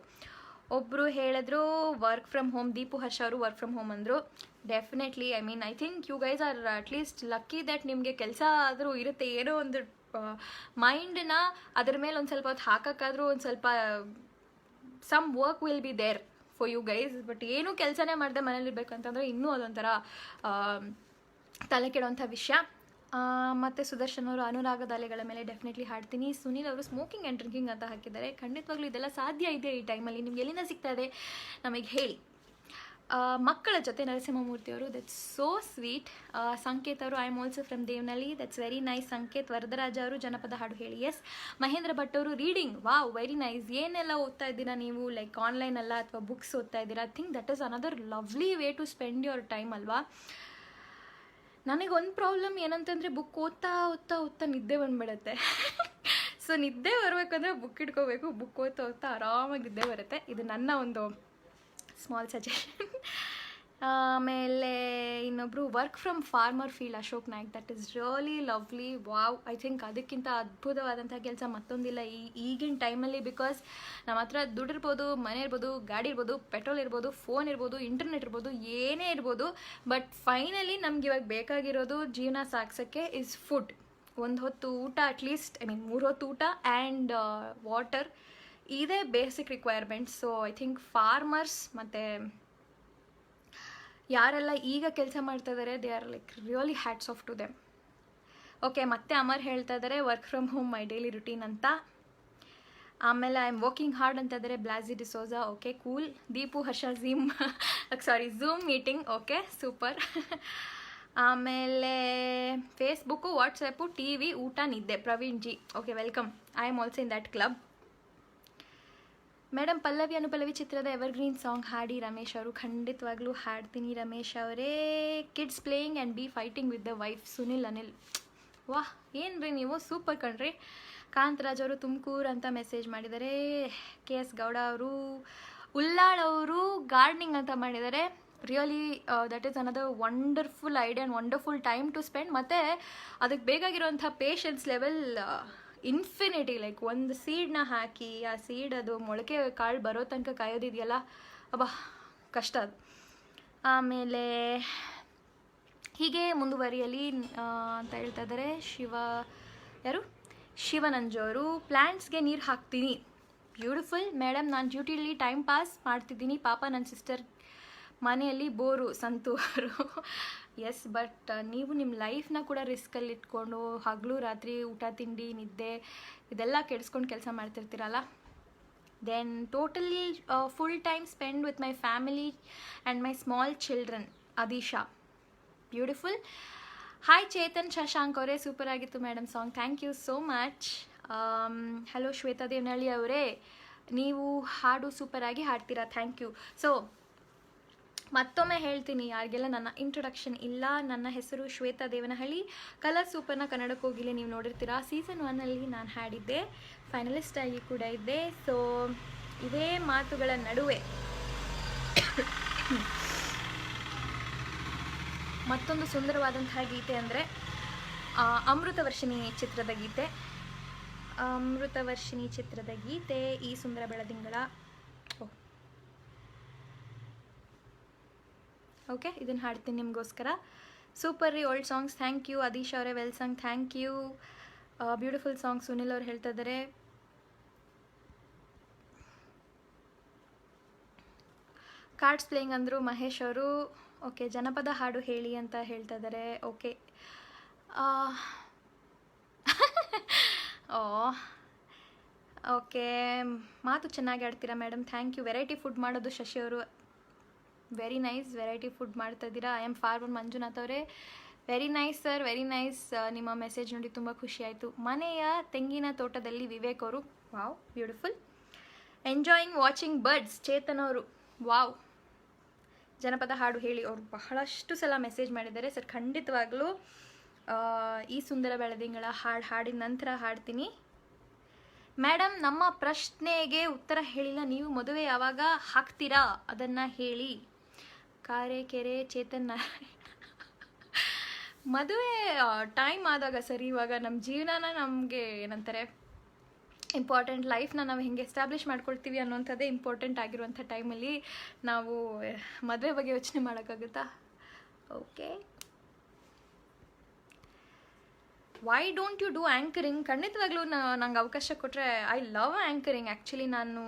ಒಬ್ಬರು ಹೇಳಿದ್ರು work from home, Deepu Harsha ಅವರು ವರ್ಕ್ ಫ್ರಮ್ ಹೋಮ್ ಅಂದರು. Definitely, I think you guys are at least lucky that ನಿಮಗೆ ಕೆಲಸ ಆದರೂ ಇರುತ್ತೆ. ಏನೋ ಒಂದು ಮೈಂಡನ್ನ ಅದ್ರ ಮೇಲೆ ಒಂದು ಸ್ವಲ್ಪ ಹೊತ್ತು ಹಾಕೋಕ್ಕಾದ್ರೂ ಒಂದು ಸ್ವಲ್ಪ some work will be there for you guys. But ಏನೂ ಕೆಲಸನೇ ಮಾಡದೆ ಮನೇಲಿರ್ಬೇಕಂತಂದರೆ ಇನ್ನೂ ಅದೊಂಥರ ತಲೆ ಕೆಡುವಂಥ ವಿಷಯ. ಮತ್ತು ಸುದರ್ಶನ್ ಅವರು ಅನುರಾಗದ ಅಲೆಗಳ ಮೇಲೆ ಡೆಫಿನೆಟ್ಲಿ ಹಾಡ್ತೀನಿ. ಸುನೀಲ್ ಅವರು ಸ್ಮೋಕಿಂಗ್ ಆ್ಯಂಡ್ ಡ್ರಿಂಕಿಂಗ್ ಅಂತ ಹಾಕಿದ್ದಾರೆ. ಖಂಡಿತವಾಗ್ಲೂ ಇದೆಲ್ಲ ಸಾಧ್ಯ ಇದೆ ಈ ಟೈಮಲ್ಲಿ. ನಿಮ್ಗೆ ಎಲ್ಲಿಂದ ಸಿಗ್ತಾ ಇದೆ ನಮಗೆ ಹೇಳಿ. ಮಕ್ಕಳ ಜೊತೆ ನರಸಿಂಹಮೂರ್ತಿ ಅವರು, ದಟ್ಸ್ ಸೋ ಸ್ವೀಟ್. ಸಂಕೇತ್ ಅವರು, I am also from Devanahalli, that's very nice Sanket. Varadaraja ಅವರು, ಜನಪದ ಹಾಡು ಹೇಳಿ. ಎಸ್. ಮಹೇಂದ್ರ ಭಟ್ ಅವರು, ರೀಡಿಂಗ್, ವಾವ್ ವೆರಿ ನೈಸ್. ಏನೆಲ್ಲ ಓದ್ತಾ ಇದ್ದೀರಾ ನೀವು? ಲೈಕ್ ಆನ್ಲೈನ್ ಅಲ್ಲ ಅಥವಾ ಬುಕ್ಸ್ ಓದ್ತಾ ಇದ್ದೀರಾ? I think that is another lovely way to spend your time ಅಲ್ವಾ. ನನಗೆ ಒಂದು ಪ್ರಾಬ್ಲಮ್ ಏನಂತಂದರೆ, ಬುಕ್ ಓದ್ತಾ ಓದ್ತಾ ಓದ್ತಾ ನಿದ್ದೆ ಬಂದುಬಿಡುತ್ತೆ. ಸೊ ನಿದ್ದೆ ಬರಬೇಕಂದ್ರೆ ಬುಕ್ ಇಟ್ಕೋಬೇಕು. ಬುಕ್ ಓದ್ತಾ ಓದ್ತಾ ಆರಾಮಾಗಿ ನಿದ್ದೆ ಬರುತ್ತೆ. ಇದು ನನ್ನ ಒಂದು ಸ್ಮಾಲ್ ಸಜೆಷನ್. ಆಮೇಲೆ ಇನ್ನೊಬ್ಬರು work from farmer field, Ashok Naik, that is really lovely. Wow, I think ಅದಕ್ಕಿಂತ ಅದ್ಭುತವಾದಂಥ ಕೆಲಸ ಮತ್ತೊಂದಿಲ್ಲ ಈಗಿನ ಟೈಮಲ್ಲಿ. ಬಿಕಾಸ್ ನಮ್ಮ ಹತ್ರ ದುಡ್ಡು ಇರ್ಬೋದು, ಮನೆ ಇರ್ಬೋದು, ಗಾಡಿ ಇರ್ಬೋದು, ಪೆಟ್ರೋಲ್ ಇರ್ಬೋದು, ಫೋನ್ ಇರ್ಬೋದು, ಇಂಟರ್ನೆಟ್ ಇರ್ಬೋದು, ಏನೇ ಇರ್ಬೋದು. ಬಟ್ ಫೈನಲಿ ನಮ್ಗೆ ಇವಾಗ ಬೇಕಾಗಿರೋದು ಜೀವನ ಸಾಗಿಸೋಕ್ಕೆ ಇಸ್ ಫುಡ್. ಒಂದು ಹೊತ್ತು ಊಟ, ಅಟ್ಲೀಸ್ಟ್ 3 ಹೊತ್ತು ಊಟ ಆ್ಯಂಡ್ ವಾಟರ್, ಇದೇ basic requirements. So I think farmers ಮತ್ತು ಯಾರೆಲ್ಲ ಈಗ ಕೆಲಸ ಮಾಡ್ತಾ ಇದ್ದಾರೆ, they are like really hats off to them. Okay, ಮತ್ತೆ ಅಮರ್ ಹೇಳ್ತಾ ಇದ್ದಾರೆ work from home my daily routine ಅಂತ. ಆಮೇಲೆ ಐ ಆಮ್ ವರ್ಕಿಂಗ್ ಹಾರ್ಡ್ ಅಂತ ಇದ್ದಾರೆ Blaji D'Souza. Okay, cool. Deepu Harsha Zoom meeting. Okay, super. ಆಮೇಲೆ ಫೇಸ್ಬುಕ್ಕು, ವಾಟ್ಸಪ್ಪು, ಟಿ ವಿ, ಊಟ, ನಿದ್ದೆ. Praveen ji, okay, welcome. I am also in that club. Madam, Pallavi Anupallavi ಚಿತ್ರದ ಎವರ್ಗ್ರೀನ್ ಸಾಂಗ್ ಹಾಡಿ ರಮೇಶ್ ಅವರು. ಖಂಡಿತವಾಗ್ಲೂ ಹಾಡ್ತೀನಿ ರಮೇಶ್ ಅವರೇ. Kids playing and B fighting with the wife, Sunil Anil. ವಾಹ್, ಏನು ರೀ ನೀವು, ಸೂಪರ್ ಕಣ್ರಿ. ಕಾಂತರಾಜ್ ಅವರು ತುಮಕೂರು ಅಂತ ಮೆಸೇಜ್ ಮಾಡಿದ್ದಾರೆ. ಕೆ ಎಸ್ ಗೌಡ ಅವರು, ಉಲ್ಲಾಳ್ ಅವರು ಗಾರ್ಡನಿಂಗ್ ಅಂತ ಮಾಡಿದ್ದಾರೆ. Really that is another wonderful idea and wonderful time to spend. ಮತ್ತು ಅದಕ್ಕೆ ಬೇಕಾಗಿರುವಂಥ ಪೇಷನ್ಸ್ ಲೆವೆಲ್ ಇನ್ಫಿನಿಟಿ. ಲೈಕ್ ಒಂದು ಸೀಡನ್ನ ಹಾಕಿ ಆ ಸೀಡ್ ಅದು ಮೊಳಕೆ ಕಾಳು ಬರೋ ತನಕ ಕಾಯೋದಿದೆಯಲ್ಲ, ಅಬ್ಬಾ ಕಷ್ಟ ಅದು. ಆಮೇಲೆ ಹೀಗೆ ಮುಂದುವರಿಯಲಿ ಅಂತ ಹೇಳ್ತಾ ಇದ್ದಾರೆ ಶಿವನಂಜವರು. ಪ್ಲ್ಯಾಂಟ್ಸ್ಗೆ ನೀರು ಹಾಕ್ತೀನಿ. Beautiful madam. ನಾನು ಡ್ಯೂಟಿಲಿ ಟೈಮ್ ಪಾಸ್ ಮಾಡ್ತಿದ್ದೀನಿ. ಪಾಪ ನನ್ನ ಸಿಸ್ಟರ್ ಮನೆಯಲ್ಲಿ ಬೋರು, ಸಂತು ಅವರು. ಎಸ್, ಬಟ್ ನೀವು ನಿಮ್ಮ ಲೈಫ್ನ ಕೂಡ ರಿಸ್ಕಲ್ಲಿ ಇಟ್ಕೊಂಡು ಹಗಲು ರಾತ್ರಿ ಊಟ ತಿಂಡಿ ನಿದ್ದೆ ಇದೆಲ್ಲ ಕೆಡಿಸ್ಕೊಂಡು ಕೆಲಸ ಮಾಡ್ತಿರ್ತೀರಲ್ಲ. Then totally full time spend with my family and my small children. Adisha, beautiful. Hi Chetan Shashank ಅವರೇ, ಸೂಪರ್ ಆಗಿತ್ತು madam song, thank you so much. Hello Shweta Devanahalli ಅವರೇ, ನೀವು ಹಾಡು ಸೂಪರಾಗಿ ಹಾಡ್ತೀರಾ, ಥ್ಯಾಂಕ್ ಯು. ಸೊ ಮತ್ತೊಮ್ಮೆ ಹೇಳ್ತೀನಿ ಯಾರಿಗೆಲ್ಲ ನನ್ನ ಇಂಟ್ರೊಡಕ್ಷನ್ ಇಲ್ಲ, ನನ್ನ ಹೆಸರು ಶ್ವೇತಾ ದೇವನಹಳ್ಳಿ. ಕಲರ್ ಸೂಪರ್ನ ಕನ್ನಡಕ್ಕೆ ಹೋಗಿಲ್ಲ, ನೀವು ನೋಡಿರ್ತೀರಾ. ಸೀಸನ್ 1 ನಾನು ಹಾಡಿದ್ದೆ, ಫೈನಲಿಸ್ಟ್ ಆಗಿ ಕೂಡ ಇದ್ದೆ. ಸೊ ಇದೇ ಮಾತುಗಳ ನಡುವೆ ಮತ್ತೊಂದು ಸುಂದರವಾದಂತಹ ಗೀತೆ ಅಂದರೆ ಅಮೃತವರ್ಷಿಣಿ ಚಿತ್ರದ ಗೀತೆ. ಅಮೃತವರ್ಷಿಣಿ ಚಿತ್ರದ ಗೀತೆ ಈ ಸುಂದರ ಬೆಳದಿಂಗಳ. ಓಕೆ, ಇದನ್ನು ಹಾಡ್ತೀನಿ ನಿಮಗೋಸ್ಕರ. ಸೂಪರ್ ರೀ old songs, thank you. Adish ಅವರೇ well song, thank you. Beautiful song Sunil ಅವ್ರು ಹೇಳ್ತಾ ಇದ್ದಾರೆ. ಕಾರ್ಡ್ಸ್ ಪ್ಲೇಯಿಂಗ್ ಅಂದರು ಮಹೇಶ್ ಅವರು. ಓಕೆ, ಜನಪದ ಹಾಡು ಹೇಳಿ ಅಂತ ಹೇಳ್ತಾ ಇದ್ದಾರೆ. ಓಕೆ, ಓಕೆ, ಮಾತು ಚೆನ್ನಾಗಿ ಆಡ್ತೀರಾ madam, thank you. Variety food ಮಾಡೋದು ಶಶಿ ಅವರು, ವೆರಿ ನೈಸ್. ವೆರೈಟಿ ಫುಡ್ ಮಾಡ್ತಾ ಇದ್ದೀರಾ. ಐ ಆಮ್ ಫಾರ್ವರ್ಡ್ ಮಂಜುನಾಥ್ ಅವರೇ, very nice sir, very nice. ನಿಮ್ಮ ಮೆಸೇಜ್ ನೋಡಿ ತುಂಬ ಖುಷಿ ಆಯಿತು. ಮನೆಯ ತೆಂಗಿನ ತೋಟದಲ್ಲಿ ವಿವೇಕ್ ಅವರು, wow, beautiful. Enjoying watching birds Chetan ಅವರು, ವಾವ್. ಜನಪದ ಹಾಡು ಹೇಳಿ ಅವರು ಬಹಳಷ್ಟು ಸಲ ಮೆಸೇಜ್ ಮಾಡಿದ್ದಾರೆ ಸರ್. ಖಂಡಿತವಾಗ್ಲೂ ಈ ಸುಂದರ ಬೆಳದಿಂಗಳ ಹಾಡಿದ ನಂತರ ಹಾಡ್ತೀನಿ. ಮೇಡಮ್, ನಮ್ಮ ಪ್ರಶ್ನೆಗೆ ಉತ್ತರ ಹೇಳಿಲ್ಲ, ನೀವು ಮದುವೆ ಯಾವಾಗ ಹಾಕ್ತೀರಾ ಅದನ್ನು ಹೇಳಿ. ಕಾರೆಕೆರೆ ಚೇತನ್, ಮದುವೆ ಟೈಮ್ ಆದಾಗ ಸರಿ. ಇವಾಗ ನಮ್ಮ ಜೀವನನ ನಮಗೆ ಏನಂತಾರೆ ಇಂಪಾರ್ಟೆಂಟ್, ಲೈಫ್ನ ನಾವು ಹೆಂಗೆ ಎಸ್ಟಾಬ್ಲಿಷ್ ಮಾಡ್ಕೊಳ್ತೀವಿ ಅನ್ನೋಂಥದ್ದೇ ಇಂಪಾರ್ಟೆಂಟ್ ಆಗಿರುವಂಥ ಟೈಮಲ್ಲಿ ನಾವು ಮದುವೆ ಬಗ್ಗೆ ಯೋಚನೆ ಮಾಡೋಕ್ಕಾಗುತ್ತಾ? Okay, why don't you do anchoring? ಖಂಡಿತವಾಗ್ಲೂ ನಂಗೆ ಅವಕಾಶ ಕೊಟ್ಟರೆ ಐ ಲವ್ ಆ್ಯಂಕರಿಂಗ್. ಆ್ಯಕ್ಚುಲಿ ನಾನು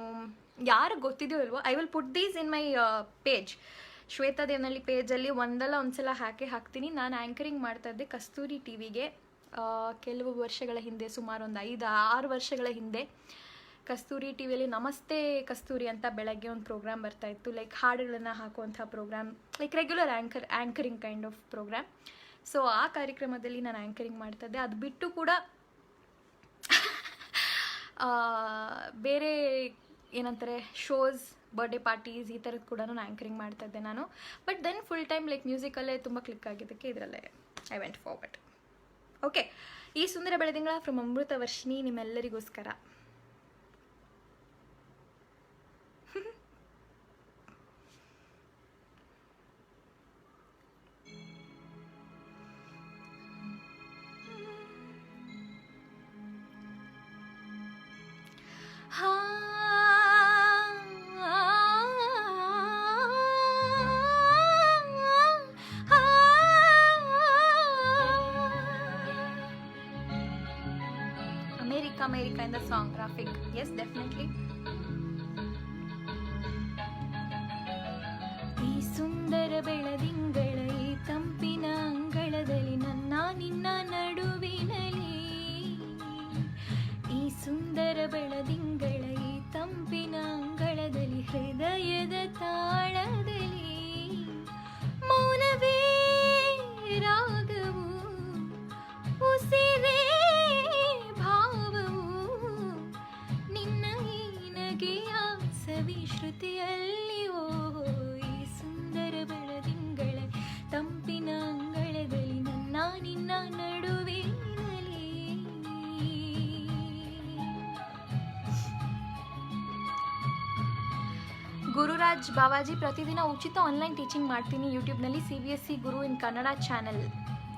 ಯಾರಿಗೆ ಗೊತ್ತಿದೆಯೋ ಇಲ್ವೋ, I will put these in my page, Shweta Devanahalli ಪೇಜಲ್ಲಿ ಒಂದ್ಸಲ ಹಾಕ್ತೀನಿ. ನಾನು ಆ್ಯಂಕರಿಂಗ್ ಮಾಡ್ತಾ ಇದ್ದೆ ಕಸ್ತೂರಿ ಟಿವಿಗೆ ಕೆಲವು ವರ್ಷಗಳ ಹಿಂದೆ, ಸುಮಾರು ಒಂದು 5-6 ವರ್ಷಗಳ ಹಿಂದೆ. ಕಸ್ತೂರಿ ಟಿವಿಯಲ್ಲಿ ನಮಸ್ತೆ ಕಸ್ತೂರಿ ಅಂತ ಬೆಳಗ್ಗೆ ಒಂದು ಪ್ರೋಗ್ರಾಮ್ ಬರ್ತಾಯಿತ್ತು, ಲೈಕ್ ಹಾಡುಗಳನ್ನು ಹಾಕುವಂಥ programme, like regular anchoring kind of programme. So ಆ ಕಾರ್ಯಕ್ರಮದಲ್ಲಿ ನಾನು ಆ್ಯಂಕರಿಂಗ್ ಮಾಡ್ತಾಯಿದ್ದೆ. ಅದು ಬಿಟ್ಟು ಕೂಡ ಬೇರೆ ಏನಂತಾರೆ ಶೋಸ್, ಬರ್ಡೇ ಪಾರ್ಟೀಸ್, ಈ ಥರದ್ದು ಕೂಡ ನಾನು ಆ್ಯಂಕರಿಂಗ್ ಮಾಡ್ತಾಯಿದ್ದೆ ನಾನು. But then full time like ಮ್ಯೂಸಿಕಲ್ಲೇ ತುಂಬ ಕ್ಲಿಕ್ ಆಗಿದ್ದಕ್ಕೆ ಇದರಲ್ಲೇ ಐ ವೆಂಟ್ ಫಾರ್ವರ್ಡ್. ಓಕೆ, ಈ ಸುಂದರ ಬೆಳದಿಂಗಳ ಫ್ರಮ್ ಅಮೃತ ವರ್ಷಿಣಿ ನಿಮ್ಮೆಲ್ಲರಿಗೋಸ್ಕರ. America in the song, Rafik. Yes, definitely. ಈ ಸುಂದರ ಬೆಳದಿಂಗಳ ಈ ತಂಪಿನ ಅಂಗಳದಲ್ಲಿ ನನ್ನ ನಿನ್ನ ನಡುವಿನಲ್ಲಿ, ಈ ಸುಂದರ ಬೆಳದಿಂಗಳ ಈ ತಂಪಿನ ಅಂಗಳದಲ್ಲಿ ಹೃದಯದ ತಾಳದಲ್ಲಿ ಮೌನವೇ ರಾಗವು, ಉಸಿರೇ ಶ್ರುತಿಯಲ್ಲಿ. ಓ, ಈ ಸುಂದರ ಬೆಳದಿಂಗಳ ತಂಪಿನ ಅಂಗಳದಲ್ಲಿ ನನ್ನ ನಿನ್ನ ನಡುವಿನಲ್ಲಿ. ಗುರುರಾಜ್ ಬಾವಾಜಿ, ಪ್ರತಿದಿನ ಉಚಿತ ಆನ್ಲೈನ್ ಟೀಚಿಂಗ್ ಮಾಡ್ತೀನಿ ಯೂಟ್ಯೂಬ್ನಲ್ಲಿ, CBSE Guru in Kannada channel.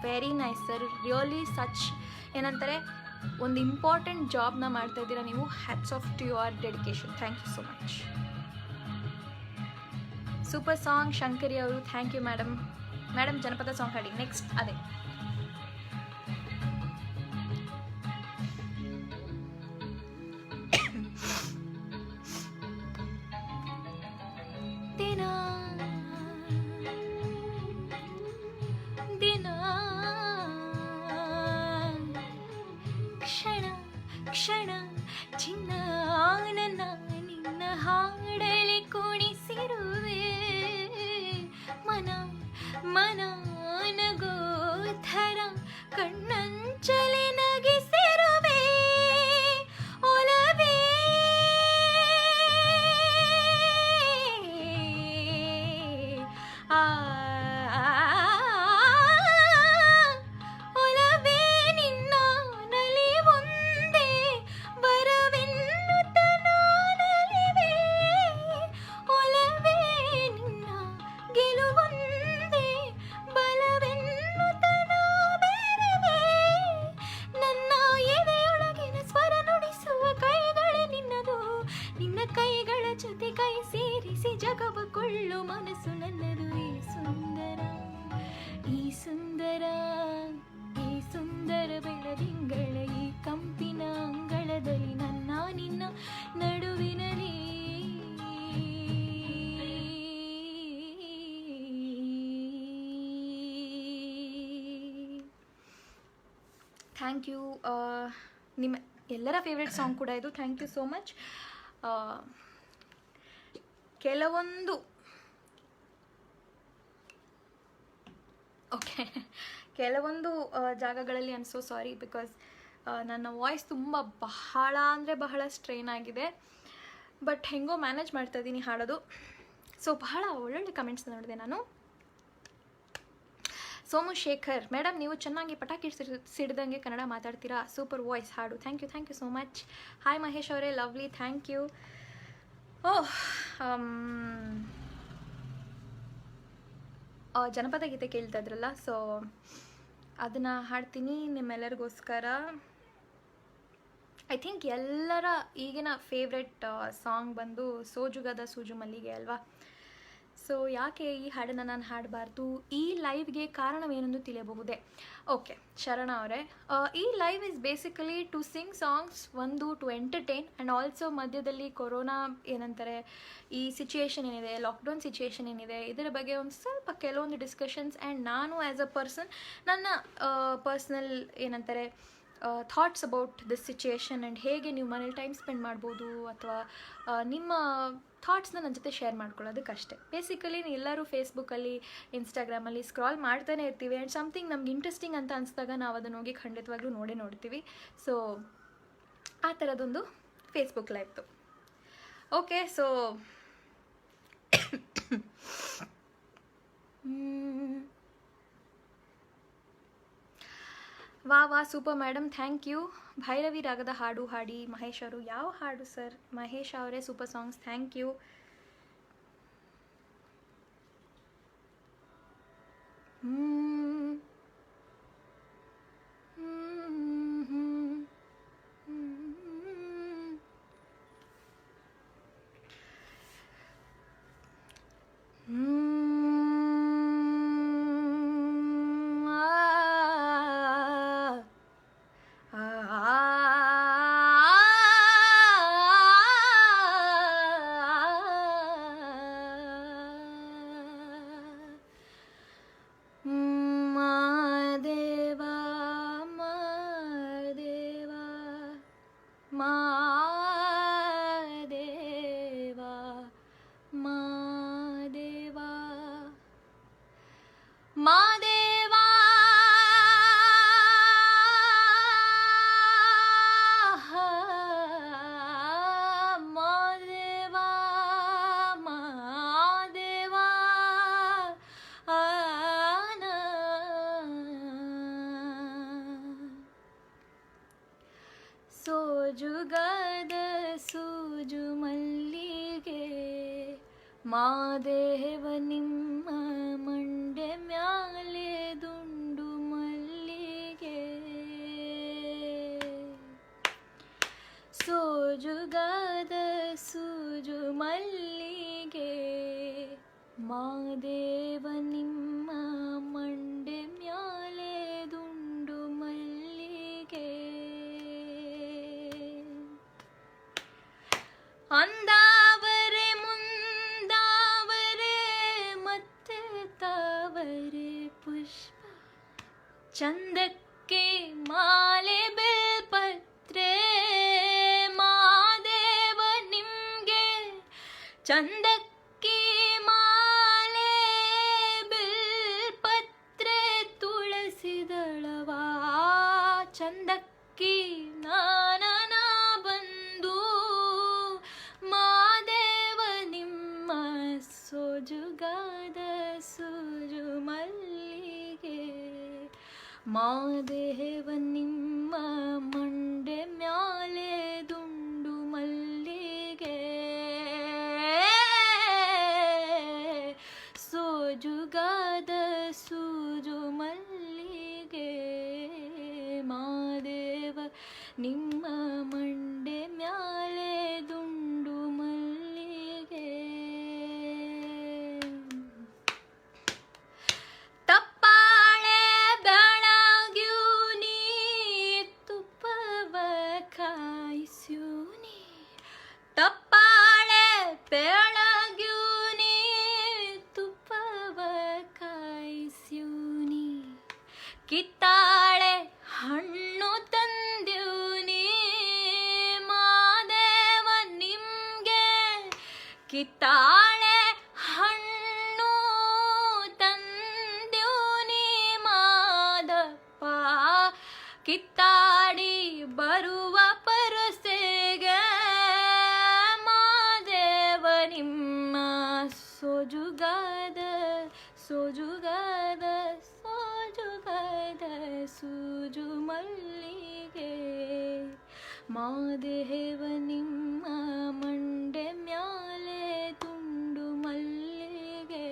Very nice sir, really such ಏನಂತಾರೆ ಒಂದು ಇಂಪಾರ್ಟೆಂಟ್ ಜಾಬ್ನ ಮಾಡ್ತಾ ಇದ್ದೀರಾ ನೀವು. Hats off to your dedication. Thank you so much. Super song Shankari ಅವರು, ಥ್ಯಾಂಕ್ ಯು ಮೇಡಮ್. ಮೇಡಮ್ ಜನಪದ ಸಾಂಗ್ ಹಾಡಿ ನೆಕ್ಸ್ಟ್. ಅದೇ ದಿನ ದಿನ ಕ್ಷಣ ಕ್ಷಣ ಚಿನ್ನ ನನ್ನ ನಿನ್ನ ಹಾಡಲಿ ಕುಣಿಸಿರುವೆ, ಮನ ಮನ ನಗೋಥರ ಕಣ್ಣಂಚಲಿ ನಗಿಸಿರುವೆ, ಒಲವೇ ಒಲವೇ ನಿನ್ನ ನಲಿ ಒಂದೇ ಬರವೆನ್ನುತ್ತ ನಾನಲಿವೆ, ಒಲವೇ ನಿನ್ನ ಗೆಲುವೊಂದೇ ಬಲವೆನ್ನುತ್ತ ನಾ ಬೆರವೆ, ನನ್ನ ಎದೆಯೊಳಗಿನ ಸ್ವರ ನುಡಿಸುವ ಕೈಗಳೇ ನಿನ್ನದು, ನಿನ್ನ ಕೈಗಳ ಜೊತೆ ಕೈ ಸೇರಿಸಿ ಜಗವ ಕೊಳ್ಳು ಮನಸ್ಸು ನನ್ನದು. ಈ ಸುಂದರ ಈ ಸುಂದರ ಈ ಸುಂದರ ಸುಂದರ ಬೆಳದಿಂಗಳ ಈ ಕಂಪಿನ ಅಂಗಳದಲ್ಲಿ ನನ್ನ ನಿನ್ನ ನಡುವಿನಲ್ಲಿ ಥ್ಯಾಂಕ್ ಯು. ನಿಮ್ಮ ಎಲ್ಲರ ಫೇವ್ರೆಟ್ ಸಾಂಗ್ ಕೂಡ ಇದು. Thank you so much. ಕೆಲವೊಂದು ಓಕೆ ಕೆಲವೊಂದು ಜಾಗಗಳಲ್ಲಿ I am so sorry because ನನ್ನ ವಾಯ್ಸ್ ತುಂಬ ಬಹಳ ಅಂದರೆ ಬಹಳ ಸ್ಟ್ರೈನ್ ಆಗಿದೆ. ಬಟ್ ಹೆಂಗೋ ಮ್ಯಾನೇಜ್ ಮಾಡ್ತಾ ಇದ್ದೀನಿ ಹಾಡೋದು. ಸೊ ಬಹಳ ಒಳ್ಳೊಳ್ಳೆ ಕಮೆಂಟ್ಸ್ ನೋಡಿದೆ ನಾನು. ಸೋಮು ಶೇಖರ್ ಮೇಡಮ್, ನೀವು ಚೆನ್ನಾಗಿ ಪಟಾಕಿ ಸಿಡ್ದಂಗೆ ಕನ್ನಡ ಮಾತಾಡ್ತೀರಾ, ಸೂಪರ್ ವಾಯ್ಸ್, ಹಾಡು. Thank you so much. Hi Mahesh ಅವರೇ, ಲವ್ಲಿ, ಥ್ಯಾಂಕ್ ಯು. ಓಹ್, ಜನಪದ ಗೀತೆ ಕೇಳ್ತಾ ಇದ್ರಲ್ಲ, ಸೊ ಅದನ್ನು ಹಾಡ್ತೀನಿ ನಿಮ್ಮೆಲ್ಲರಿಗೋಸ್ಕರ. ಐ ಥಿಂಕ್ ಎಲ್ಲರ ಈಗಿನ ಫೇವ್ರೆಟ್ ಸಾಂಗ್ ಬಂದು ಸೋಜುಗದ ಸೂಜು ಮಲ್ಲಿಗೆ ಅಲ್ವಾ. ಸೊ ಯಾಕೆ ಈ ಹಾಡನ್ನು ನಾನು ಹಾಡಬಾರ್ದು? ಈ ಲೈವ್ಗೆ ಕಾರಣವೇನೆಂದು ತಿಳಿಯಬಹುದೇ? ಓಕೆ ಶರಣ ಅವರೇ, ಈ live is basically to sing songs, ಒಂದು ಟು ಎಂಟರ್ಟೈನ್ ಆ್ಯಂಡ್ ಆಲ್ಸೋ ಮಧ್ಯದಲ್ಲಿ ಕೊರೋನಾ ಏನಂತಾರೆ ಈ ಸಿಚುಯೇಷನ್ ಏನಿದೆ, ಲಾಕ್ಡೌನ್ ಸಿಚುಯೇಷನ್ ಏನಿದೆ, ಇದರ ಬಗ್ಗೆ ಒಂದು ಸ್ವಲ್ಪ ಕೆಲವೊಂದು ಡಿಸ್ಕಷನ್ಸ್ ಆ್ಯಂಡ್ ನಾನು ಆ್ಯಸ್ ಅ ಪರ್ಸನ್ ನನ್ನ ಪರ್ಸ್ನಲ್ ಏನಂತಾರೆ thoughts about this situation and ಹೇಗೆ ನೀವು ಮನೇಲಿ ಟೈಮ್ ಸ್ಪೆಂಡ್ ಮಾಡ್ಬೋದು ಅಥವಾ ನಿಮ್ಮ ಥಾಟ್ಸ್ನ ನನ್ನ ಜೊತೆ ಶೇರ್ ಮಾಡ್ಕೊಳ್ಳೋದಕ್ಕಷ್ಟೇ. ಬೇಸಿಕಲಿ ಎಲ್ಲರೂ ಫೇಸ್ಬುಕ್ಕಲ್ಲಿ ಇನ್ಸ್ಟಾಗ್ರಾಮಲ್ಲಿ ಸ್ಕ್ರಾಲ್ ಮಾಡ್ತಾನೆ ಇರ್ತೀವಿ ಆ್ಯಂಡ್ ಸಮಥಿಂಗ್ ನಮ್ಗೆ ಇಂಟ್ರೆಸ್ಟಿಂಗ್ ಅಂತ ಅನಿಸಿದಾಗ ನಾವು ಅದನ್ನು ಹೋಗಿ ಖಂಡಿತವಾಗ್ಲೂ ನೋಡ್ತೀವಿ. ಸೊ ಆ ಥರದೊಂದು ಫೇಸ್ಬುಕ್ ಲೈವ್ದು. Okay, so wow super madam, thank you. Bhairavi ರಾಗದ ಹಾಡು ಹಾಡಿ ಮಹೇಶ್ ಅವರು. ಯಾವ ಹಾಡು ಸರ್? ಮಹೇಶ್ ಅವರೇ, ಸೂಪರ್ ಸಾಂಗ್ಸ್, ಥ್ಯಾಂಕ್ ಯು. ಸೋಜುಗದ ಸೂಜು ಮಲ್ಲಿಗೆ ಮಾದೇವ ನಿಮ್ಮ ಮಂಡೆ ಮ್ಯಾಲೆ ದುಂಡು ಮಲ್ಲಿಗೆ. ಸೋಜುಗದ ಸೂಜು ಮಲ್ಲಿಗೆ ಮಾದೇವ ನಿಮ್ಮ ಮಂಡೆ ಮ್ಯಾಲೆ ದುಂಡು ಮಲ್ಲಿಗೆ. ಅಂದಾವರೆ ಮುಂದಾವರೆ ಮತ್ತೆ ತಾವರೆ ಪುಷ್ಪ, ಚಂದಕ್ಕೆ ಮಾಲೆ ಬೆಲ್ಪತ್ರೆ ಮಾದೇವ ನಿಮ್ಗೆ. ಚಂದಕ್ಕೆ ಮಾಲೆ ಬೆಲ್ಪತ್ರೆ ತುಳಸಿದಳವಾ, ಚಂದಕ್ಕಿ ನಾನನ ಬಂದು ಮಾದೇವ ನಿಮ್ಮ ಸೋಜುಗಾದ ಸೂಜು ಮಲ್ಲಿಗೆ. ಮಾದೇವ ನಿಮ್ಮ ಮಂಡೆ ಮ್ಯಾಲೆ ದುಂಡು ಮಲ್ಲಿಗೆ. ಸೋಜುಗಾದ ಸೂಜು ಮಲ್ಲಿಗೆ ಮಾದೇವ ನಿಮ್ಮ ಮಂಡೆ ಮ್ಯಾಲೆ ದುಂಡು ಮಲ್ಲಿಗೆ. ತಪ್ಪಾಳೆ ಬೆಳಗ್ಯೂ ನೀ ಕಿತ್ತಾಳೆ ಹಣ್ಣು ತಂದೀವ್ನಿ ಮಾದೇವ ನಿಮ್ಗೆ ಕಿತ್ತಾಳೆ ಹಣ್ಣು ತಂದೀವ್ನಿ ಮಾದಪ್ಪ ಕಿತ್ತಾಡಿ ಬರುವ ಪರಸೆಗೆ ಮಾದೇವ ನಿಮ್ಮ ಸೋಜುಗಾದ ಸೋಜುಗಾದ ಸೋಜುಗಾದ ಸೂಜು ಮಲ್ಲಿಗೆ ಮಾದೇವ ನಿಮ್ಮ ಮಂಡೆ ಮ್ಯಾಲೆ ತುಂಡು ಮಲ್ಲಿಗೆ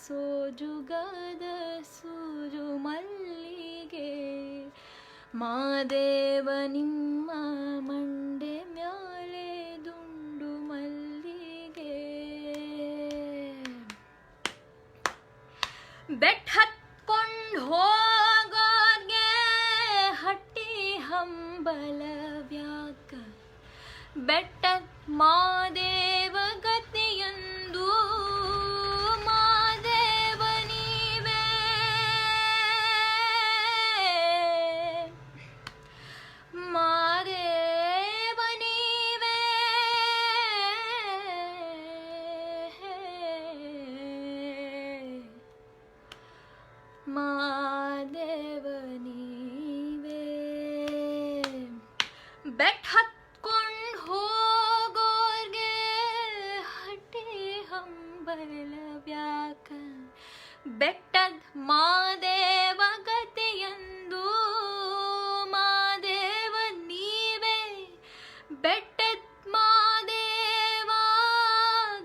ಸೋಜುಗಾದ ಸೂಜು ಮಲ್ಲಿಗೆ ಮಾದೇವ ನಿಮ್ಮ ಮಂಡೆ ಮ್ಯಾಲೆ ದುಂಡು ಮಲ್ಲಿಗೆ ಬೆಟ್ ಹತ್ಕೊಂಡು ಹೋಗೋರ್ಗೆ ಹಟ್ಟಿ ಹಂಬಲವ್ಯಾಕ ಬೆಟ್ಟದ ಮಾದೇವ ಗತಿಯಂದು ಮಾದೇವ ನೀವೇ ಮಾದೇವ ನೀವೇ ಮಾದೇವ ನೀವೇ ಬೆಟ್ ಹತ್ಕೊಂಡು ಹೋಗೋರ್ಗೆ ಹಟ್ಟಿ ಹಂಬಲವ್ಯಾಕ ಬೆಟ್ಟದ ಮಾದೇವ ಗತಿಯಂದು ಮಾದೇವ ನೀವೇ ಬೆಟ್ಟದ ಮಾದೇವ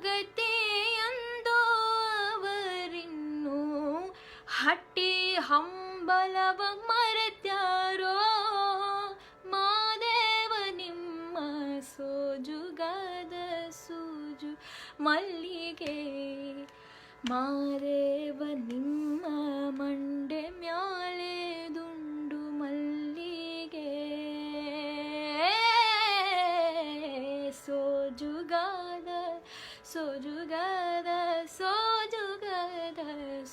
ಗತಿಯಂದು ಅವರಿನ್ನೂ ಹಟ್ಟಿ ಹಂಬಲವ ಮರೆತ್ಯಾರೋ ಮಾದೇವ ನಿಮ್ಮ ಸೋಜುಗಾದ ಸೂಜು ಮಲ್ಲಿಗೆ ಮಾದೇವ ನಿಮ್ಮ ಮಂಡೆ ಮ್ಯಾಲೆ ದುಂಡು ಮಲ್ಲಿಗೆ ಸೋಜುಗಾದ ಸೋಜುಗಾದ ಸೋಜುಗಾದ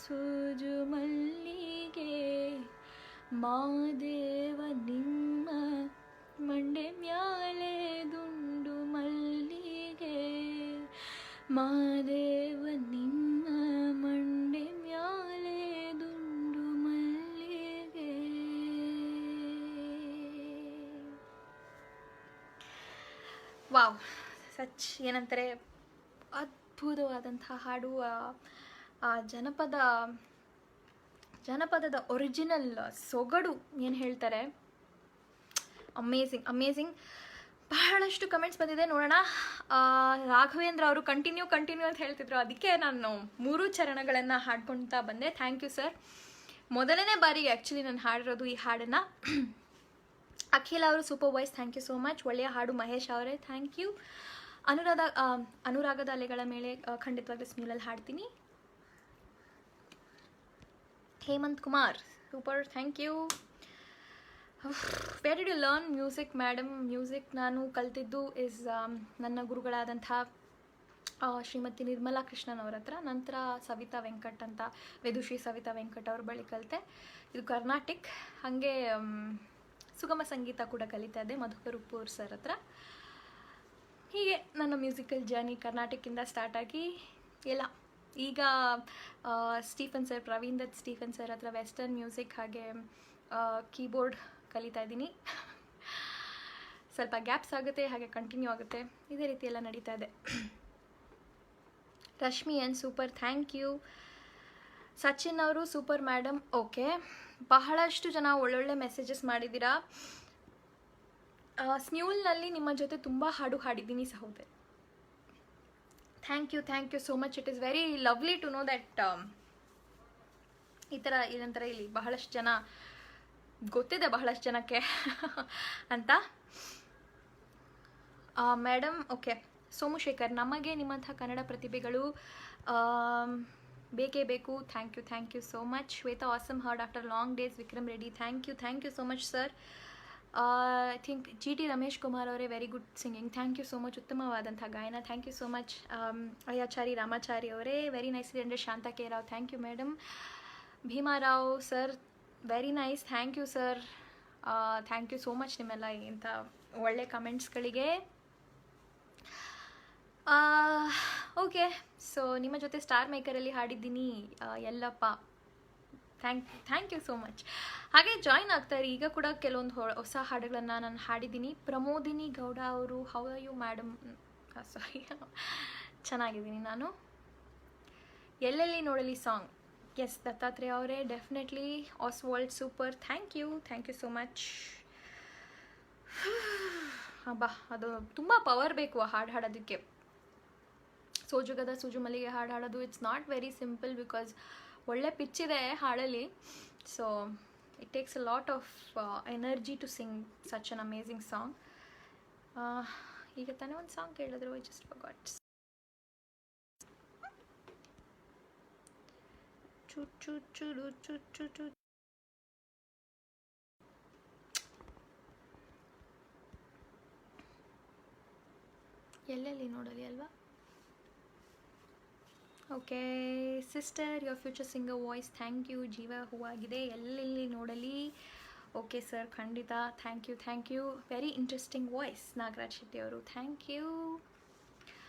ಸೂಜು ಮಲ್ಲಿಗೆ ಮಾದೇವ ನಿಮ್ಮ ಮಂಡೆ ಮ್ಯಾಲೆ ದುಂಡು ಮಲ್ಲಿಗೆ ಮಾದೇವ ನಿಮ್ಮ ಮಂಡೆ ಮ್ಯಾಲೆ ದುಂಡು ಮಲ್ಲಿಗೆ. ವಾವ್, ಸಚ್ ಏನಂತಾರೆ ಅದ್ಭುತವಾದಂತಹ ಹಾಡು. ಆ ಜನಪದದ ಒರಿಜಿನಲ್ ಸೊಗಡು ಏನು ಹೇಳ್ತಾರೆ, ಅಮೇಝಿಂಗ್ ಅಮೇಝಿಂಗ್. ಬಹಳಷ್ಟು ಕಮೆಂಟ್ಸ್ ಬಂದಿದೆ, ನೋಡೋಣ. ರಾಘವೇಂದ್ರ ಅವರು ಕಂಟಿನ್ಯೂ ಅಂತ ಹೇಳ್ತಿದ್ರು, ಅದಕ್ಕೆ ನಾನು 3 ಚರಣಗಳನ್ನು ಹಾಡ್ಕೊಳ್ತಾ ಬಂದೆ. Thank you sir. ಮೊದಲನೇ ಬಾರಿಗೆ ಆ್ಯಕ್ಚುಲಿ ನಾನು ಹಾಡಿರೋದು ಈ ಹಾಡನ್ನು. ಅಖಿಲ ಅವರು super voice, thank you so much. ಒಳ್ಳೆಯ ಹಾಡು ಮಹೇಶ್ ಅವರೇ, ಥ್ಯಾಂಕ್ ಯು. ಅನುರಾಗದ ಅಲೆಗಳ ಮೇಲೆ ಖಂಡಿತವಾಗ್ಲೂ ಸ್ಮ್ಯೂಲಲ್ಲಿ ಹಾಡ್ತೀನಿ. Hemant Kumar super, thank you. Where did you learn music madam? Music ನಾನು ಕಲ್ತಿದ್ದು ನನ್ನ ಗುರುಗಳಾದಂಥ ಶ್ರೀಮತಿ ನಿರ್ಮಲಾ ಕೃಷ್ಣನ್ ಅವ್ರ ಹತ್ರ, ನಂತರ ಸವಿತಾ ವೆಂಕಟ್ ಅಂತ ವೇದುಶ್ರೀ ಸವಿತಾ ವೆಂಕಟ್ ಅವ್ರ ಬಳಿ ಕಲಿತೆ. ಇದು ಕರ್ನಾಟಿಕ್. ಹಾಗೆ ಸುಗಮ ಸಂಗೀತ ಕೂಡ ಕಲಿತಾ ಇದ್ದೆ ಮಧುಕರ್ ಉಪ್ಪೂರ್ ಸರ್ ಹತ್ರ. ಹೀಗೆ ನನ್ನ ಮ್ಯೂಸಿಕಲ್ ಜರ್ನಿ ಕರ್ನಾಟಕಿಂದ ಸ್ಟಾರ್ಟ್ ಆಗಿ ಎಲ್ಲ ಈಗ Stephen sir, Praveen Dutt Stephen sir ಹತ್ರ ವೆಸ್ಟರ್ನ್ ಮ್ಯೂಸಿಕ್ ಹಾಗೆ ಕೀಬೋರ್ಡ್ ಕಲಿತಾ ಇದ್ದೀನಿ. ಸ್ವಲ್ಪ ಗ್ಯಾಪ್ಸ್ ಆಗುತ್ತೆ, ಹಾಗೆ ಕಂಟಿನ್ಯೂ ಆಗುತ್ತೆ, ಇದೇ ರೀತಿ ಎಲ್ಲ ನಡೀತಾ ಇದೆ. Rashmi N super, thank you. Sachin ಅವರು ಸೂಪರ್ ಮೇಡಮ್. ಓಕೆ, ಬಹಳಷ್ಟು ಜನ ಒಳ್ಳೊಳ್ಳೆ ಮೆಸೇಜಸ್ ಮಾಡಿದ್ದೀರಾ. ಸ್ಮ್ಯೂಲ್ನಲ್ಲಿ ನಿಮ್ಮ ಜೊತೆ ತುಂಬ ಹಾಡು ಹಾಡಿದ್ದೀನಿ ಸಹೋದರಿ. Thank you so much. It is very lovely to know that ಇದಂತರ ಇಲ್ಲಿ ಬಹಳಷ್ಟು ಜನ ಗೊತ್ತಿದೆ, ಬಹಳಷ್ಟು ಜನಕ್ಕೆ ಅಂತ. Madam okay. ಸೋಮಶೇಖರ್, ನಮಗೆ ನಿಮ್ಮಂಥ ಕನ್ನಡ ಪ್ರತಿಭೆಗಳು ಬೇಕೇ ಬೇಕು. Thank you so much. Shweta, awesome hard after long days. Vikram Reddy, thank you so much sir. I think G T Ramesh Kumar ಅವರೇ very good singing, thank you so much, ಉತ್ತಮವಾದಂಥ ಗಾಯನ, thank you so much. Ayyachari Ramachari ಅವರೇ very nicely ಅಂದರೆ Shantha K Rao, thank you madam. Bhimarao sir very nice, thank you sir, thank you so much ನಿಮ್ಮೆಲ್ಲ ಇಂಥ ಒಳ್ಳೆ ಕಮೆಂಟ್ಸ್ಗಳಿಗೆ. Okay, so ನಿಮ್ಮ ಜೊತೆ ಸ್ಟಾರ್ ಮೇಕರಲ್ಲಿ ಹಾಡಿದ್ದೀನಿ ಎಲ್ಲಪ್ಪ, ಥ್ಯಾಂಕ್ ಯು ಸೋ ಮಚ್. ಹಾಗೆ ಜಾಯ್ನ್ ಆಗ್ತಾರೆ ಈಗ ಕೂಡ ಕೆಲವೊಂದು ಹೊಸ ಹಾಡುಗಳನ್ನು ನಾನು ಹಾಡಿದ್ದೀನಿ. ಪ್ರಮೋದಿನಿ ಗೌಡ ಅವರು, how are you madam, sorry ಚೆನ್ನಾಗಿದ್ದೀನಿ ನಾನು. ಎಲ್ಲೆಲ್ಲಿ ನೋಡಲಿ ಸಾಂಗ್, ಎಸ್ ದತ್ತಾತ್ರೇಯ ಅವರೇ definitely. Oswald super, thank you so much. ಬಾ, ಅದು ತುಂಬ ಪವರ್ ಬೇಕು ಆ ಹಾಡು ಹಾಡೋದಕ್ಕೆ. ಸೋಜುಗದ ಸೂಜು ಮಲ್ಲಿಗೆ ಹಾಡು ಹಾಡೋದು it's not very simple, because ಒಳ್ಳೆ ಪಿಚ್ ಇದೆ ಹಾಡಲ್ಲಿ. So it takes a lot of energy to sing such an amazing song. ಈಗ ತಾನೇ ಒಂದು ಸಾಂಗ್ ಕೇಳಿದ್ರು, ಐ ಜಸ್ಟ್ ಫರ್ಗಾಟ್. ಚು ಚು ಚುಡು ಚು ಚು ಚು. ಎಲ್ಲೆಲ್ಲಿ ನೋಡಲಿ ಅಲ್ವಾ. Okay sister, your future singer voice, thank you. ಜೀವ ಹೂವಾಗಿದೆ, ಎಲ್ಲೆಲ್ಲಿ ನೋಡಲಿ. ಓಕೆ ಸರ್, ಖಂಡಿತ, thank you. Very interesting voice Nagaraj Shetty ಅವರು, ಥ್ಯಾಂಕ್ ಯು.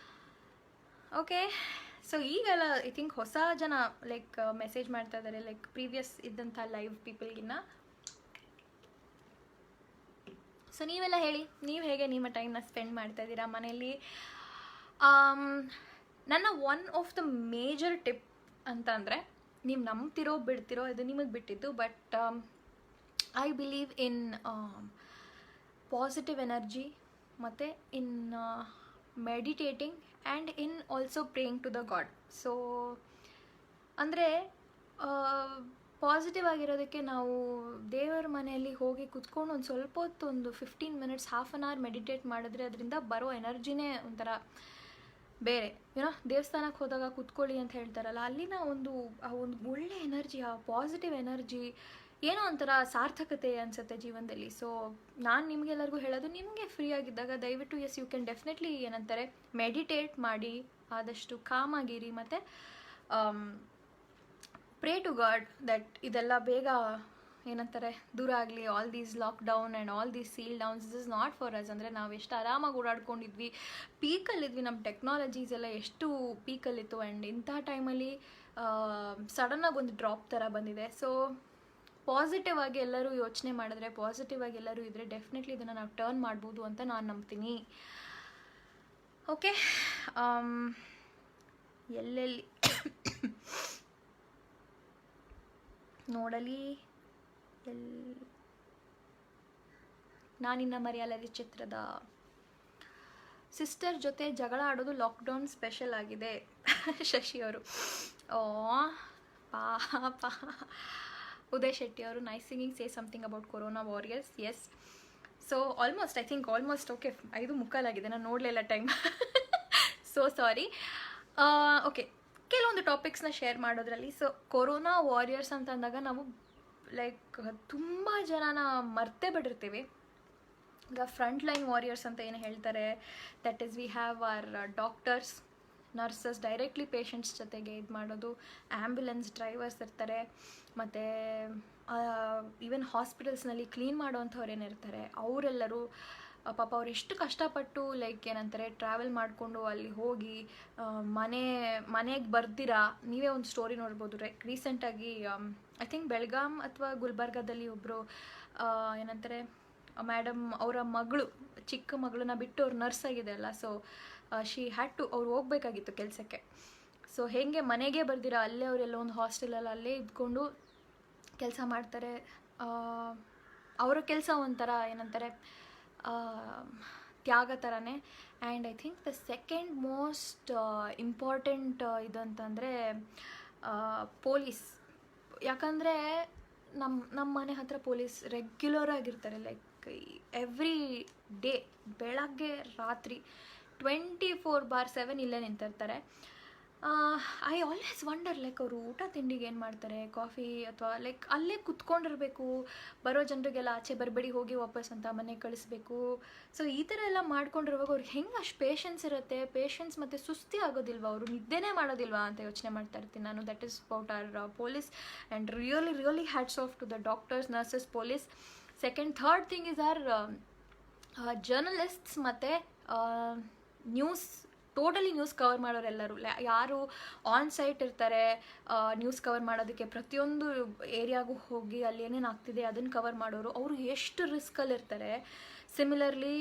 ಓಕೆ, ಸೊ ಈಗೆಲ್ಲ ಐ ಥಿಂಕ್ ಹೊಸ ಜನ ಲೈಕ್ ಮೆಸೇಜ್ ಮಾಡ್ತಾ ಇದ್ದಾರೆ, ಲೈಕ್ ಪ್ರೀವಿಯಸ್ ಇದ್ದಂಥ ಲೈವ್ ಪೀಪಲ್ಗಿನ್ನ. ಸೊ ನೀವೆಲ್ಲ ಹೇಳಿ, ನೀವು ಹೇಗೆ ನಿಮ್ಮ ಟೈಮ್ನ ಸ್ಪೆಂಡ್ ಮಾಡ್ತಾ ಇದ್ದೀರಾ ಮನೆಯಲ್ಲಿ. ನನ್ನ one of the major tip ಅಂತ ಅಂದರೆ, ನೀವು ನಂಬ್ತಿರೋ ಬಿಡ್ತಿರೋ ಇದು ನಿಮಗೆ ಬಿಟ್ಟಿದ್ದು, but I believe in positive energy ಮತ್ತು in meditating and in also praying to the god. So ಅಂದರೆ ಪಾಸಿಟಿವ್ ಆಗಿರೋದಕ್ಕೆ ನಾವು ದೇವರ ಮನೆಯಲ್ಲಿ ಹೋಗಿ ಕುತ್ಕೊಂಡು ಒಂದು ಸ್ವಲ್ಪ ಹೊತ್ತು, ಒಂದು 15 minutes, half an hour meditate ಮಾಡಿದ್ರೆ ಅದರಿಂದ ಬರೋ ಎನರ್ಜಿನೇ ಒಂಥರ ಬೇರೆ. ಏನೋ ದೇವಸ್ಥಾನಕ್ಕೆ ಹೋದಾಗ ಕೂತ್ಕೊಳ್ಳಿ ಅಂತ ಹೇಳ್ತಾರಲ್ಲ, ಅಲ್ಲಿನ ಒಂದು ಒಳ್ಳೆ ಎನರ್ಜಿ, ಆ ಪಾಸಿಟಿವ್ ಎನರ್ಜಿ ಏನೋ ಒಂಥರ ಸಾರ್ಥಕತೆ ಅನಿಸುತ್ತೆ ಜೀವನದಲ್ಲಿ. ಸೊ ನಾನು ನಿಮಗೆಲ್ಲರಿಗೂ ಹೇಳೋದು, ನಿಮಗೆ ಫ್ರೀ ಆಗಿದ್ದಾಗ ದಯವಿಟ್ಟು ಎಸ್ ಯು ಕ್ಯಾನ್ ಡೆಫಿನೆಟ್ಲಿ ಏನಂತಾರೆ ಮೆಡಿಟೇಟ್ ಮಾಡಿ, ಆದಷ್ಟು ಕಾಮಾಗಿರಿ, ಮತ್ತು ಪ್ರೇ ಟು ಗಾಡ್ ದಟ್ ಇದೆಲ್ಲ ಬೇಗ ಏನಂತಾರೆ ದೂರ ಆಗಲಿ. All these lockdown and all these seal downs, this is not for us. ಅಂದರೆ ನಾವು ಎಷ್ಟು ಆರಾಮಾಗಿ ಓಡಾಡ್ಕೊಂಡಿದ್ವಿ, ಪೀಕಲ್ಲಿದ್ವಿ, ನಮ್ಮ ಟೆಕ್ನಾಲಜೀಸ್ ಎಲ್ಲ ಎಷ್ಟು ಪೀಕಲ್ಲಿತ್ತು. ಆ್ಯಂಡ್ ಇಂಥ ಟೈಮಲ್ಲಿ ಸಡನ್ನಾಗಿ ಒಂದು ಡ್ರಾಪ್ ಥರ ಬಂದಿದೆ. ಸೊ ಪಾಸಿಟಿವ್ ಆಗಿ ಎಲ್ಲರೂ ಯೋಚನೆ ಮಾಡಿದ್ರೆ, ಪಾಸಿಟಿವ್ ಆಗಿ ಎಲ್ಲರೂ ಇದ್ದರೆ ಡೆಫಿನೆಟ್ಲಿ ಇದನ್ನು ನಾವು ಟರ್ನ್ ಮಾಡ್ಬೋದು ಅಂತ ನಾನು ನಂಬ್ತೀನಿ. ಓಕೆ, ಎಲ್ಲೆಲ್ಲಿ ನೋಡಲಿ, ನಾನಿನ್ನ ಮರೆಯಲಾರೆ ಚಿತ್ರದ ಸಿಸ್ಟರ್ ಜೊತೆ ಜಗಳ ಆಡೋದು ಲಾಕ್ಡೌನ್ ಸ್ಪೆಷಲ್ ಆಗಿದೆ. ಶಶಿ ಅವರು, ಓ ಪಾಪ. ಉದಯ್ ಶೆಟ್ಟಿ ಅವರು, nice singing, say something about corona warriors. Yes, so almost I think almost okay 5:45 ನಾನು ನೋಡಲಿಲ್ಲ ಟೈಮ್. So sorry. ಓಕೆ, ಕೆಲವೊಂದು ಟಾಪಿಕ್ಸ್ನ ಶೇರ್ ಮಾಡೋದ್ರಲ್ಲಿ. ಸೊ ಕೊರೋನಾ ವಾರಿಯರ್ಸ್ ಅಂತ ಅಂದಾಗ ನಾವು ಲೈಕ್ ತುಂಬ ಜನನ ಮರ್ತೇ ಬಿಟ್ಟಿರ್ತೀವಿ. ಈಗ ಫ್ರಂಟ್ ಲೈನ್ ವಾರಿಯರ್ಸ್ ಅಂತ ಏನು ಹೇಳ್ತಾರೆ, that is we have our doctors, nurses, directly patients ಜೊತೆಗೆ ಇದು ಮಾಡೋದು, ಆ್ಯಂಬ್ಯುಲೆನ್ಸ್ ಡ್ರೈವರ್ಸ್ ಇರ್ತಾರೆ, ಮತ್ತು ಈವನ್ ಹಾಸ್ಪಿಟಲ್ಸ್ನಲ್ಲಿ ಕ್ಲೀನ್ ಮಾಡೋವಂಥವ್ರು ಏನಿರ್ತಾರೆ ಅವರೆಲ್ಲರೂ ಪಾಪ ಅವ್ರು ಎಷ್ಟು ಕಷ್ಟಪಟ್ಟು ಲೈಕ್ ಏನಂತಾರೆ ಟ್ರಾವೆಲ್ ಮಾಡಿಕೊಂಡು ಅಲ್ಲಿ ಹೋಗಿ ಮನೆಗೆ ಬರ್ದಿರಾ. ನೀವೇ ಒಂದು ಸ್ಟೋರಿ ನೋಡ್ಬೋದು, ರೀಸೆಂಟಾಗಿ ಐ ಥಿಂಕ್ ಬೆಳಗಾಂ ಅಥವಾ ಗುಲ್ಬರ್ಗಾದಲ್ಲಿ ಒಬ್ಬರು ಏನಂತಾರೆ ಮೇಡಮ್, ಅವರ ಮಗಳು, ಚಿಕ್ಕ ಮಗಳನ್ನ ಬಿಟ್ಟು ಅವ್ರು ನರ್ಸ್ ಆಗಿದೆ ಅಲ್ಲ. ಸೊ ಶಿ ಹ್ಯಾಡ್ ಟು, ಅವ್ರು ಹೋಗ್ಬೇಕಾಗಿತ್ತು ಕೆಲಸಕ್ಕೆ. ಸೊ ಹೇಗೆ ಮನೆಗೆ ಬರ್ದಿರಾ ಅಲ್ಲೇ ಅವರೆಲ್ಲ ಒಂದು ಹಾಸ್ಟೆಲಲ್ಲಿ ಅಲ್ಲೇ ಇದ್ಕೊಂಡು ಕೆಲಸ ಮಾಡ್ತಾರೆ. ಅವರ ಕೆಲಸ ಒಂಥರ ಏನಂತಾರೆ ತ್ಯಾಗ ಥರನೇ. And I think the second most important ಇದು ಅಂತಂದರೆ ಪೊಲೀಸ್. ಯಾಕಂದರೆ ನಮ್ಮ ಮನೆ ಹತ್ರ ಪೊಲೀಸ್ ರೆಗ್ಯುಲರ್ ಆಗಿರ್ತಾರೆ, ಲೈಕ್ ಎವ್ರಿ ಡೇ, ಬೆಳಗ್ಗೆ ರಾತ್ರಿ 24/7 ಇಲ್ಲೇ ನಿಂತಿರ್ತಾರೆ. ಐ ಆಲ್ವೇಸ್ ವಂಡರ್ ಲೈಕ್ ಅವರು ಊಟ ತಿಂಡಿಗೆ ಏನು ಮಾಡ್ತಾರೆ, ಕಾಫಿ ಅಥವಾ ಲೈಕ್ ಅಲ್ಲೇ ಕುತ್ಕೊಂಡಿರಬೇಕು, ಬರೋ ಜನರಿಗೆಲ್ಲ ಆಚೆ ಬರಬೇಡಿ ಹೋಗಿ ವಾಪಸ್ ಅಂತ ಮನೆಗೆ ಕಳಿಸ್ಬೇಕು. ಸೊ ಈ ಥರ ಎಲ್ಲ ಮಾಡ್ಕೊಂಡಿರುವಾಗ ಅವ್ರಿಗೆ ಹೆಂಗೆ ಅಷ್ಟು ಪೇಷನ್ಸ್ ಇರುತ್ತೆ, ಪೇಷನ್ಸ್ ಮತ್ತು ಸುಸ್ತಿ ಆಗೋದಿಲ್ವಾ, ಅವರು ನಿದ್ದೆನೇ ಮಾಡೋದಿಲ್ವಾ ಅಂತ ಯೋಚನೆ ಮಾಡ್ತಾ ಇರ್ತೀನಿ ನಾನು. That is about our police and really hats off to the doctors, nurses, police. Second third thing is our journalists ಮತ್ತು ನ್ಯೂಸ್, ಟೋಟಲಿ ನ್ಯೂಸ್ ಕವರ್ ಮಾಡೋರೆಲ್ಲರೂ, ಯಾರು ಆನ್ ಸೈಟ್ ಇರ್ತಾರೆ ನ್ಯೂಸ್ ಕವರ್ ಮಾಡೋದಕ್ಕೆ, ಪ್ರತಿಯೊಂದು ಏರಿಯಾಗೂ ಹೋಗಿ ಅಲ್ಲಿ ಏನೇನು ಆಗ್ತಿದೆ ಅದನ್ನು ಕವರ್ ಮಾಡೋರು, ಅವರು ಎಷ್ಟು ರಿಸ್ಕಲ್ಲಿರ್ತಾರೆ. ಸಿಮಿಲರ್ಲಿ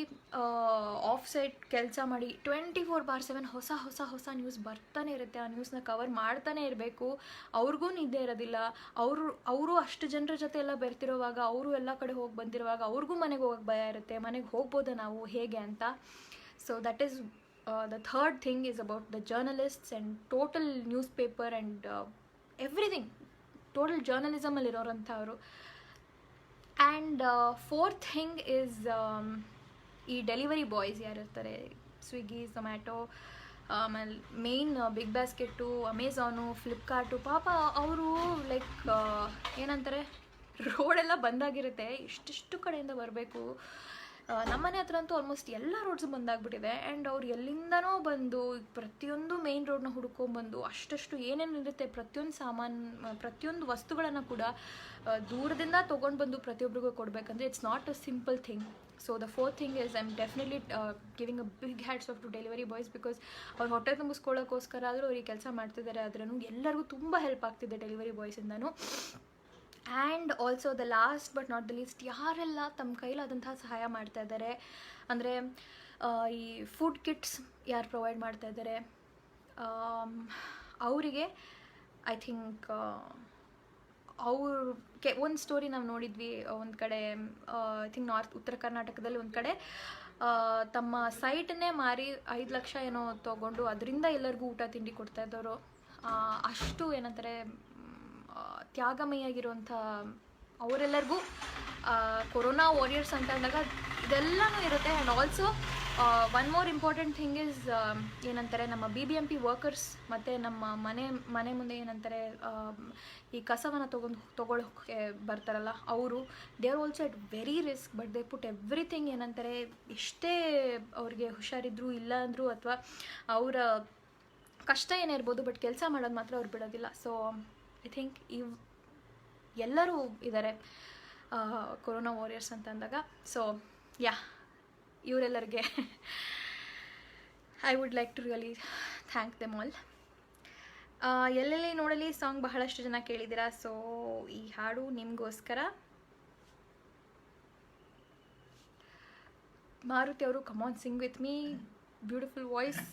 ಆಫ್ ಸೈಟ್ ಕೆಲಸ ಮಾಡಿ 24/7 ಹೊಸ ಹೊಸ ಹೊಸ ನ್ಯೂಸ್ ಬರ್ತಾನೆ ಇರುತ್ತೆ, ಆ ನ್ಯೂಸ್ನ ಕವರ್ ಮಾಡ್ತಾನೆ ಇರಬೇಕು. ಅವ್ರಿಗೂ ನಿದ್ದೆ ಇರೋದಿಲ್ಲ. ಅವರು ಅಷ್ಟು ಜನರ ಜೊತೆ ಎಲ್ಲ ಬೆರ್ತಿರೋವಾಗ, ಅವರು ಎಲ್ಲ ಕಡೆ ಹೋಗಿ ಬಂದಿರುವಾಗ ಅವ್ರಿಗೂ ಮನೆಗೆ ಹೋಗೋಕ್ಕೆ ಭಯ ಇರುತ್ತೆ, ಮನೆಗೆ ಹೋಗ್ಬೋದಾ ನಾವು ಹೇಗೆ ಅಂತ. So that is the third thing is about the journalists and total newspaper and everything, total journalism alliroranthavaru. And fourth thing is ee delivery boys yaru irtare, Swiggy, Zomato, ಆಮೇಲೆ main BigBasket, Amazon, Flipkart, ಪಾಪ ಅವರು like ಏನಂತಾರೆ, ರೋಡೆಲ್ಲ ಬಂದಾಗಿರುತ್ತೆ, ಇಷ್ಟಿಷ್ಟು ಕಡೆಯಿಂದ ಬರಬೇಕು. ನಮ್ಮನೆ ಹತ್ರ ಅಂತೂ ಆಲ್ಮೋಸ್ಟ್ ಎಲ್ಲ ರೋಡ್ಸು ಬಂದಾಗ್ಬಿಟ್ಟಿದೆ. ಆ್ಯಂಡ್ ಅವ್ರು ಎಲ್ಲಿಂದನೋ ಬಂದು ಪ್ರತಿಯೊಂದು ಮೇನ್ ರೋಡ್ನ ಹುಡ್ಕೊಂಬಂದು ಅಷ್ಟು ಏನೇನು ಇರುತ್ತೆ, ಪ್ರತಿಯೊಂದು ಸಾಮಾನು, ಪ್ರತಿಯೊಂದು ವಸ್ತುಗಳನ್ನು ಕೂಡ ದೂರದಿಂದ ತೊಗೊಂಡು ಬಂದು ಪ್ರತಿಯೊಬ್ಬರಿಗೂ ಕೊಡಬೇಕಂದ್ರೆ it's not a simple thing. So the fourth thing is I am definitely giving a big hats off to delivery boys, because ಅವ್ರು ಹೊಟ್ಟೆ ತುಂಬಿಸ್ಕೊಳ್ಳೋಕ್ಕೋಸ್ಕರ ಆದರೂ ಅವ್ರಿಗೆ ಕೆಲಸ ಮಾಡ್ತಿದ್ದಾರೆ, ಆದ್ರೂ ಎಲ್ಲರಿಗೂ ತುಂಬ ಹೆಲ್ಪ್ ಆಗ್ತಿದೆ ಡೆಲಿವರಿ ಬಾಯ್ಸಿಂದನೂ. And also the last but not the least, ಯಾರೆಲ್ಲ ತಮ್ಮ ಕೈಲಾದಂತಹ ಸಹಾಯ ಮಾಡ್ತಾ ಇದ್ದಾರೆ ಅಂದರೆ ಈ ಫುಡ್ ಕಿಟ್ಸ್ ಯಾರು ಪ್ರೊವೈಡ್ ಮಾಡ್ತಾ ಇದ್ದಾರೆ ಅವರಿಗೆ ಐ ಥಿಂಕ್ ಅವ್ರಿಗೆ ಒಂದು ಸ್ಟೋರಿ ನಾವು ನೋಡಿದ್ವಿ ಒಂದು ಕಡೆ, ಐ ಥಿಂಕ್ ಉತ್ತರ ಕರ್ನಾಟಕದಲ್ಲಿ ಒಂದು ಕಡೆ ತಮ್ಮ ಸೈಟನ್ನೇ ಮಾರಿ 5 ಲಕ್ಷ ಏನೋ ತೊಗೊಂಡು ಅದರಿಂದ ಎಲ್ಲರಿಗೂ ಊಟ ತಿಂಡಿ ಕೊಡ್ತಾ ಇದ್ದವರು. ಅಷ್ಟು ಏನಂತಾರೆ ತ್ಯಾಗಮಯಿಯಾಗಿರುವಂಥ ಅವರೆಲ್ಲರಿಗೂ ಕೊರೋನಾ ವಾರಿಯರ್ಸ್ ಅಂತ ಅಂದಾಗ ಇದೆಲ್ಲನೂ ಇರುತ್ತೆ. And also one more important thing is ಏನಂತಾರೆ, ನಮ್ಮ BBMP ವರ್ಕರ್ಸ್ ಮತ್ತು ನಮ್ಮ ಮನೆ ಮುಂದೆ ಏನಂತಾರೆ ಈ ಕಸವನ್ನು ತೊಗೊಳಕ್ಕೆ ಬರ್ತಾರಲ್ಲ ಅವರು, they are also at very risk, but they put everything. ಏನಂತಾರೆ ಎಷ್ಟೇ ಅವ್ರಿಗೆ ಹುಷಾರಿದ್ರು ಇಲ್ಲ ಅಂದರು ಅಥವಾ ಅವರ ಕಷ್ಟ ಏನೇ ಇರ್ಬೋದು, ಬಟ್ ಕೆಲಸ ಮಾಡೋದು ಮಾತ್ರ ಅವ್ರು ಬಿಡೋದಿಲ್ಲ. ಸೊ ಐ ಥಿಂಕ್ ಎಲ್ಲರೂ ಇದ್ದಾರೆ ಕೊರೋನಾ ವಾರಿಯರ್ಸ್ ಅಂತ ಅಂದಾಗ. ಸೊ ಯಾ, ಇವರೆಲ್ಲರಿಗೆ I would like to really thank them all. ಎಲ್ಲೆಲ್ಲಿ ನೋಡಲಿ ಸಾಂಗ್ ಬಹಳಷ್ಟು ಜನ ಕೇಳಿದ್ದೀರಾ. ಸೊ ಈ ಹಾಡು ನಿಮಗೋಸ್ಕರ. ಮಾರುತಿ ಅವರು come on sing with me, beautiful voice.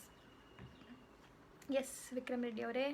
Yes Vikram Reddy ಅವರೇ.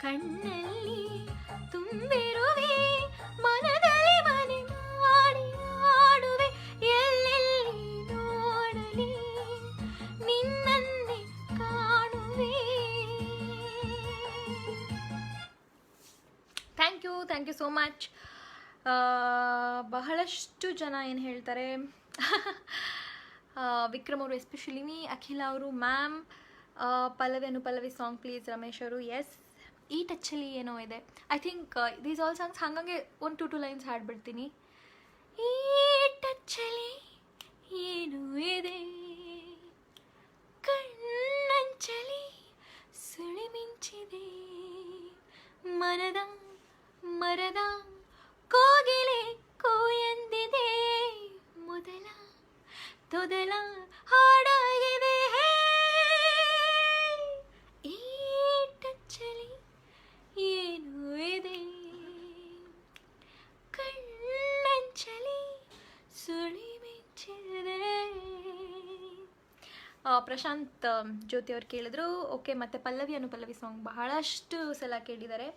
ಕಣ್ಣಲ್ಲಿ ತುಂಬಿರುವೆ ಮನದಲ್ಲಿ ಮನೆ ಮಾಡಿ ಆಡುವೆ ಎಲ್ಲೆಲ್ಲಿ ನೋಡಲಿ ನಿನ್ನನ್ನೇ ಕಾಣುವೆ. Thank you so much. ಬಹಳಷ್ಟು ಜನ ಏನು ಹೇಳ್ತಾರೆ, ವಿಕ್ರಮ್ ಅವರು ಎಸ್ಪೆಷಲಿ ಮೀ, ಅಖಿಲ ಅವರು ma'am, Pallavi song please, Ramesh ಅವರು ಎಸ್, ಈ ಟಚ್ಚಲ್ಲಿ ಏನೋ ಇದೆ. I think these all songs ಹಾಗಾಗಿ 1-2 ಲೈನ್ಸ್ ಹಾಡ್ಬಿಡ್ತೀನಿ. ಈ ಟಚ್ಚಲ್ಲಿ ಏನೋ ಇದೆ, ಕಣ್ಣಂಚಲಿ ಸುಳಿ ಮಿಂಚಿದೆ, ಮರದ ಕೋಗಿಲೆ ಕೋಯಂದಿದೆ, ತೊದಲ ಹಾಡಾಗಿದೆ. ಈ ಟಚ್ಚಲಿ ಏನು ಇದೆ, ಕಣ್ಣಂಚಲಿ ಸುಳಿ ಮಿಂಚಿದೆ. ಪ್ರಶಾಂತ್ ಜ್ಯೋತಿ ಅವ್ರು ಕೇಳಿದ್ರು. ಓಕೆ, ಮತ್ತು ಪಲ್ಲವಿ ಸಾಂಗ್ ಬಹಳಷ್ಟು ಸಲ ಕೇಳಿದ್ದಾರೆ.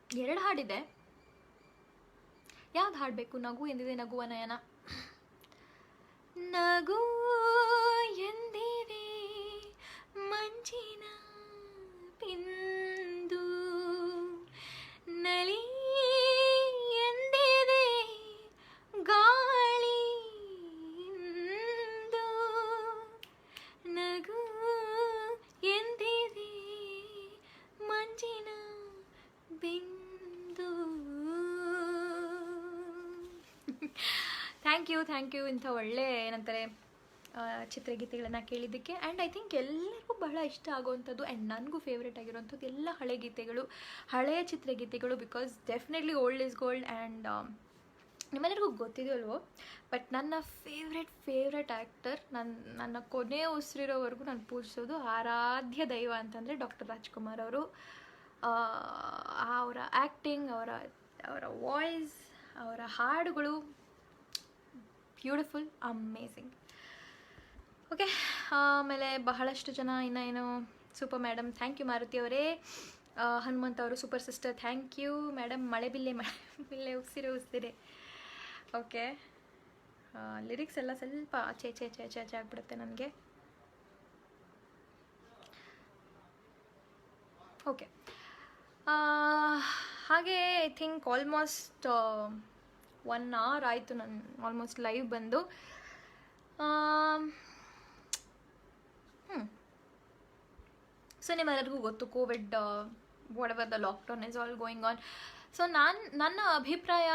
2 ಹಾಡಿದೆ, ಯಾವ್ದು ಹಾಡಬೇಕು? ನಗು ಎಂದಿದೆ ನಗುವ ನಯನ. ನಗು ಎಂದಿದೆ ಮಂಜಿನ ಬಿಂದು, ನಲಿ ಎಂದಿದೆ ಗಾಳಿ, ನಗು ಎಂದಿದೆ ಮಂಜಿನ ಬಿಂದು. ಥ್ಯಾಂಕ್ ಯು ಇಂಥ ಒಳ್ಳೆ ಏನಂತಾರೆ ಚಿತ್ರಗೀತೆಗಳನ್ನು ಕೇಳಿದ್ದಕ್ಕೆ. ಆ್ಯಂಡ್ ಐ ಥಿಂಕ್ ಎಲ್ಲರಿಗೂ ಬಹಳ ಇಷ್ಟ ಆಗುವಂಥದ್ದು ಆ್ಯಂಡ್ ನನಗೂ ಫೇವ್ರೇಟ್ ಆಗಿರುವಂಥದ್ದು ಎಲ್ಲ ಹಳೆಯ ಚಿತ್ರಗೀತೆಗಳು. Because definitely old is gold. And ನಿಮ್ಮೆಲ್ಲರಿಗೂ ಗೊತ್ತಿದೆಯಲ್ವೋ, ಬಟ್ ನನ್ನ ಫೇವ್ರೆಟ್ ಆ್ಯಕ್ಟರ್, ನನ್ನ ಕೊನೆ ಉಸಿರಿರೋವರೆಗೂ ನಾನು ಪೂಜಿಸೋದು ಆರಾಧ್ಯ ದೈವ ಅಂತಂದರೆ ಡಾಕ್ಟರ್ ರಾಜ್ಕುಮಾರ್ ಅವರು. ಅವರ ಆ್ಯಕ್ಟಿಂಗ್, ಅವರ ವಾಯ್ಸ್, ಅವರ ಹಾಡುಗಳು ಬ್ಯೂಟಿಫುಲ್, ಅಮೇಝಿಂಗ್. ಓಕೆ, ಆಮೇಲೆ ಬಹಳಷ್ಟು ಜನ ಇನ್ನೇನು super madam, thank you Maruti ಅವರೇ. ಹನುಮಂತ್ ಅವರು super sister, thank you madam. ಮಳೆ ಬಿಲ್ಲೆ ಉಸಿರೆ. ಓಕೆ, ಲಿರಿಕ್ಸ್ ಎಲ್ಲ ಸ್ವಲ್ಪ ಆಚೆ ಆಗ್ಬಿಡುತ್ತೆ ನನಗೆ. ಓಕೆ, ಹಾಗೆ ಐ ಥಿಂಕ್ ಆಲ್ಮೋಸ್ಟ್ 1 hour ಆಯಿತು ನಾನು ಆಲ್ಮೋಸ್ಟ್ ಲೈವ್ ಬಂದು. ಸೊ ನಿಮ್ಮೆಲ್ಲರಿಗೂ ಗೊತ್ತು Covid, what ever the lockdown is all going on. So ನನ್ನ ಅಭಿಪ್ರಾಯ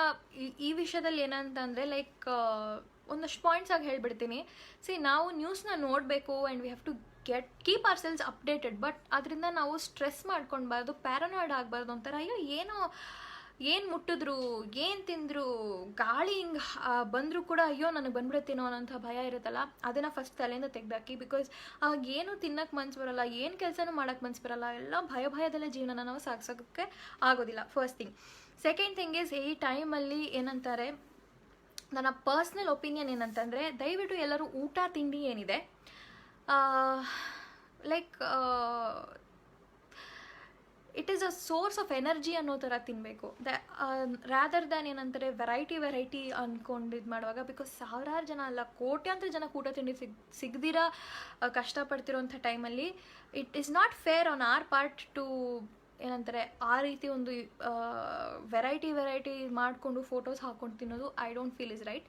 ಈ ವಿಷಯದಲ್ಲಿ ಏನಂತಂದರೆ, ಲೈಕ್ ಒಂದಷ್ಟು ಪಾಯಿಂಟ್ಸ್ ಆಗಿ ಹೇಳ್ಬಿಡ್ತೀನಿ. ನಾವು ನ್ಯೂಸ್ನ ನೋಡಬೇಕು and we have to keep ourselves updated. But ಅದರಿಂದ ನಾವು ಸ್ಟ್ರೆಸ್ ಮಾಡ್ಕೊಳ್ಬಾರ್ದು, ಪ್ಯಾರನಾಯ್ಡ್ ಆಗಬಾರ್ದು. ಒಂಥರ ಅಯ್ಯೋ ಏನು ಮುಟ್ಟಿದ್ರು, ಏನು ತಿಂದರು, ಗಾಳಿ ಹಿಂಗೆ ಬಂದರೂ ಕೂಡ ಅಯ್ಯೋ ನನಗೆ ಬಂದ್ಬಿಡುತ್ತೇನೋ ಅನ್ನೋಂಥ ಭಯ ಇರುತ್ತಲ್ಲ, ಅದನ್ನು ಫಸ್ಟ್ ತಲೆಯಿಂದ ತೆಗೆದಾಕಿ. ಬಿಕಾಸ್ ಆವಾಗ ಏನು ತಿನ್ನಕ್ಕೆ ಮನ್ಸು ಬರೋಲ್ಲ, ಏನು ಕೆಲಸನೂ ಮಾಡೋಕ್ಕೆ ಮನ್ಸು ಬರೋಲ್ಲ, ಎಲ್ಲ ಭಯದಲ್ಲೇ ಜೀವನನ ನಾವು ಸಾಗಿಸೋಕ್ಕೆ ಆಗೋದಿಲ್ಲ. First thing. Second thing is, ಈ ಟೈಮಲ್ಲಿ ಏನಂತಾರೆ, ನನ್ನ ಪರ್ಸ್ನಲ್ ಒಪಿನಿಯನ್ ಏನಂತಂದರೆ, ದಯವಿಟ್ಟು ಎಲ್ಲರೂ ಊಟ ತಿಂಡಿ ಏನಿದೆ like it is a source of energy ಅನ್ನೋ ಥರ ತಿನ್ನಬೇಕು. ರ್ಯಾದರ್ ದ್ಯಾನ್ ಏನಂತಾರೆ ವೆರೈಟಿ ಅಂದ್ಕೊಂಡು ಇದು ಮಾಡುವಾಗ. ಬಿಕಾಸ್ ಸಾವಿರಾರು ಜನ ಅಲ್ಲ, ಕೋಟ್ಯಾಂತರ ಜನಕ್ಕೆ ಊಟ ತಿಂಡಿ ಸಿಗದಿರ ಕಷ್ಟಪಡ್ತಿರೋಂಥ ಟೈಮಲ್ಲಿ it is not fair on are part two ಏನಂತಾರೆ ಆ ರೀತಿ ಒಂದು ವೆರೈಟಿ ಮಾಡಿಕೊಂಡು ಫೋಟೋಸ್ ಹಾಕ್ಕೊಂಡು ತಿನ್ನೋದು I don't feel is right.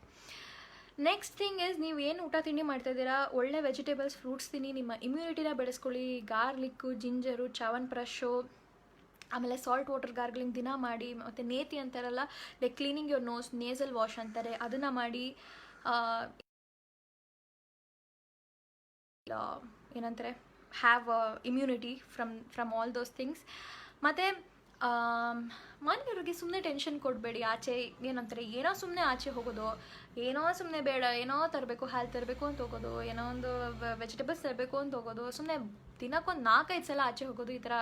Next thing is, ನೀವು ಏನು ಊಟ ತಿಂಡಿ ಮಾಡ್ತಾಯಿದ್ದೀರಾ, ಒಳ್ಳೆ ವೆಜಿಟೇಬಲ್ಸ್, ಫ್ರೂಟ್ಸ್ ತಿನ್ನಿ, ನಿಮ್ಮ ಇಮ್ಯುನಿಟಿನ ಬೆಳೆಸ್ಕೊಳ್ಳಿ. ಗಾರ್ಲಿಕ್ಕು, ಜಿಂಜರು, ಚ್ಯವನ್ಪ್ರಾಶು, ಆಮೇಲೆ ಸಾಲ್ಟ್ ವಾಟರ್ ಗಾರ್ಗ್ಲಿಂಗ್ ದಿನ ಮಾಡಿ. ಮತ್ತು ನೇತಿ ಅಂತಾರಲ್ಲ, like cleaning your nose, nasal wash ಅಂತಾರೆ, ಅದನ್ನು ಮಾಡಿ. ಏನಂತಾರೆ have immunity from all those things. ಮತ್ತು ಮನೆಯವ್ರಿಗೆ ಸುಮ್ಮನೆ ಟೆನ್ಷನ್ ಕೊಡಬೇಡಿ. ಆಚೆ ಏನಂತಾರೆ ಏನೋ ಸುಮ್ಮನೆ ಆಚೆ ಹೋಗೋದು, ಏನೋ ಸುಮ್ಮನೆ ಬೇಡ, ಏನೋ ತರಬೇಕು, ಹಾಲು ತರಬೇಕು ಅಂತ ಹೋಗೋದು, ಏನೋ ಒಂದು ವೆಜಿಟೇಬಲ್ಸ್ ತರಬೇಕು ಅಂತ ಹೋಗೋದು, ಸುಮ್ಮನೆ ದಿನಕ್ಕೊಂದು 4-5 ಸಲ ಆಚೆ ಹೋಗೋದು. ಈ ಥರ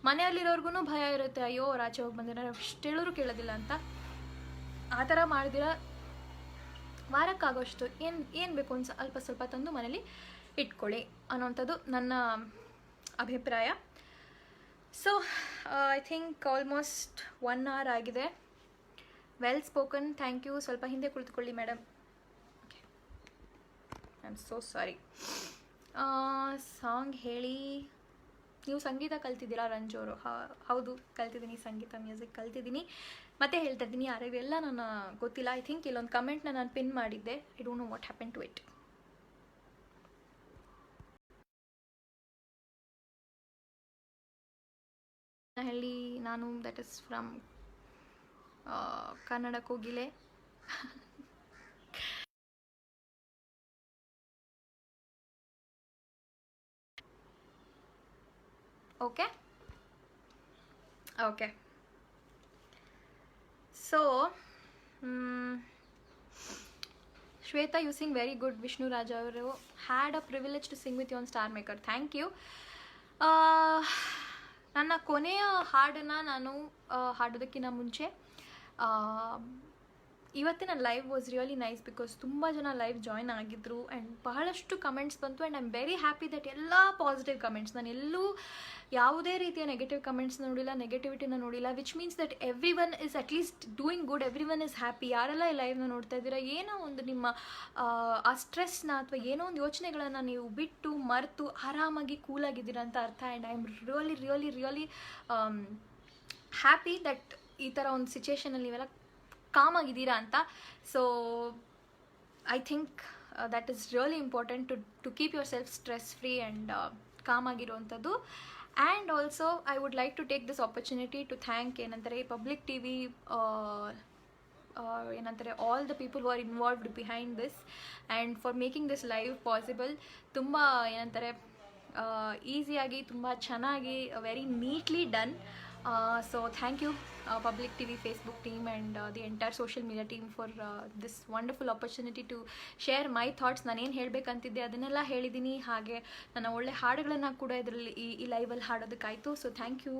ಮನೆಯಲ್ಲಿರೋರ್ಗು ಭಯ ಇರುತ್ತೆ, ಅಯ್ಯೋ ಅವ್ರು ಆಚೆ ಹೋಗಿ ಬಂದಿರೋ ಇಷ್ಟು ಹೇಳೋರು ಕೇಳೋದಿಲ್ಲ ಅಂತ. ಆ ಥರ ಮಾಡಿದಿರ ವಾರಕ್ಕಾಗೋಷ್ಟು ಏನು ಬೇಕು ಒಂದು ಸ್ವಲ್ಪ ತಂದು ಮನೇಲಿ ಇಟ್ಕೊಳ್ಳಿ ಅನ್ನೋವಂಥದ್ದು ನನ್ನ ಅಭಿಪ್ರಾಯ. So I think almost 1 hour ಆಗಿದೆ. Well spoken, thank you. ಸ್ವಲ್ಪ ಹಿಂದೆ ಕುಳಿತುಕೊಳ್ಳಿ madam. I am so sorry. Song ಹೇಳಿ. ನೀವು ಸಂಗೀತ ಕಲ್ತಿದ್ದೀರಾ ರಂಜು ಅವರು? ಹೌದು, ಕಲ್ತಿದ್ದೀನಿ, ಸಂಗೀತ ಮ್ಯೂಸಿಕ್ ಕಲ್ತಿದ್ದೀನಿ. ಮತ್ತೆ ಹೇಳ್ತಾ ಇದ್ದೀನಿ, ಯಾರಿಗೆಲ್ಲ ನಾನು ಗೊತ್ತಿಲ್ಲ. ಐ ಥಿಂಕ್ ಇಲ್ಲೊಂದು ಕಮೆಂಟ್ನ ನಾನು ಪಿನ್ ಮಾಡಿದ್ದೆ. I don't know what happen to it. ಹೇಳಿ. ನಾನು that is from Kannada Kogile. Okay okay. So Shweta, you sing very good. Vishnu Raja ಅವರು, had a privilege to sing with you on star maker. Thank you. ನನ್ನ ಕೊನೆಯ ಹಾಡನ್ನು ನಾನು ಹಾಡೋದಕ್ಕಿಂತ ಮುಂಚೆ ಇವತ್ತಿನ live was really nice because ತುಂಬ ಜನ ಲೈವ್ ಜಾಯ್ನ್ ಆಗಿದ್ದರು ಆ್ಯಂಡ್ ಬಹಳಷ್ಟು ಕಮೆಂಟ್ಸ್ ಬಂತು. And I am very happy that ಎಲ್ಲ ಪಾಸಿಟಿವ್ ಕಮೆಂಟ್ಸ್. ನಾನು ಎಲ್ಲೂ ಯಾವುದೇ ರೀತಿಯ ನೆಗೆಟಿವ್ ಕಮೆಂಟ್ಸ್ನ ನೋಡಿಲ್ಲ, ನೆಗೆಟಿವಿಟಿನ ನೋಡಿಲ್ಲ. Which means that every one is at least doing good, every one is happy. ಯಾರೆಲ್ಲ ಈ ಲೈವ್ನ ನೋಡ್ತಾ ಇದ್ದೀರಾ, ಏನೋ ಒಂದು ನಿಮ್ಮ ಆ ಸ್ಟ್ರೆಸ್ನ ಅಥವಾ ಏನೋ ಒಂದು ಯೋಚನೆಗಳನ್ನು ನೀವು ಬಿಟ್ಟು ಮರೆತು ಆರಾಮಾಗಿ ಕೂಲಾಗಿದ್ದೀರಾ ಅಂತ ಅರ್ಥ. And I am really really really happy that ಈ ಥರ ಒಂದು ಸಿಚುವೇಷನಲ್ಲಿ ನೀವೆಲ್ಲ ಕಾಮ್ ಆಗಿದ್ದೀರಾ ಅಂತ. So I think that is really important to keep your self stress free and calm ಆಗಿರುವಂಥದ್ದು. And also I would like to take this opportunity to thank ಏನಂತಾರೆ public T V, ಏನಂತಾರೆ all the people who are involved behind this and for making this live possible. ತುಂಬ ಏನಂತಾರೆ ಈಸಿಯಾಗಿ, ತುಂಬ ಚೆನ್ನಾಗಿ, very neatly done. So thank you Public TV Facebook team and the entire social media team for this wonderful opportunity to share my thoughts. ನಾನು ಏನು ಹೇಳಬೇಕಂತಿದ್ದೆ ಅದನ್ನೆಲ್ಲ ಹೇಳಿದ್ದೀನಿ. ಹಾಗೆ ನನ್ನ ಒಳ್ಳೆ ಹಾಡುಗಳನ್ನು ಕೂಡ ಇದರಲ್ಲಿ ಈ ಲೈವಲ್ಲಿ ಹಾಡೋದಕ್ಕಾಯಿತು. So thank you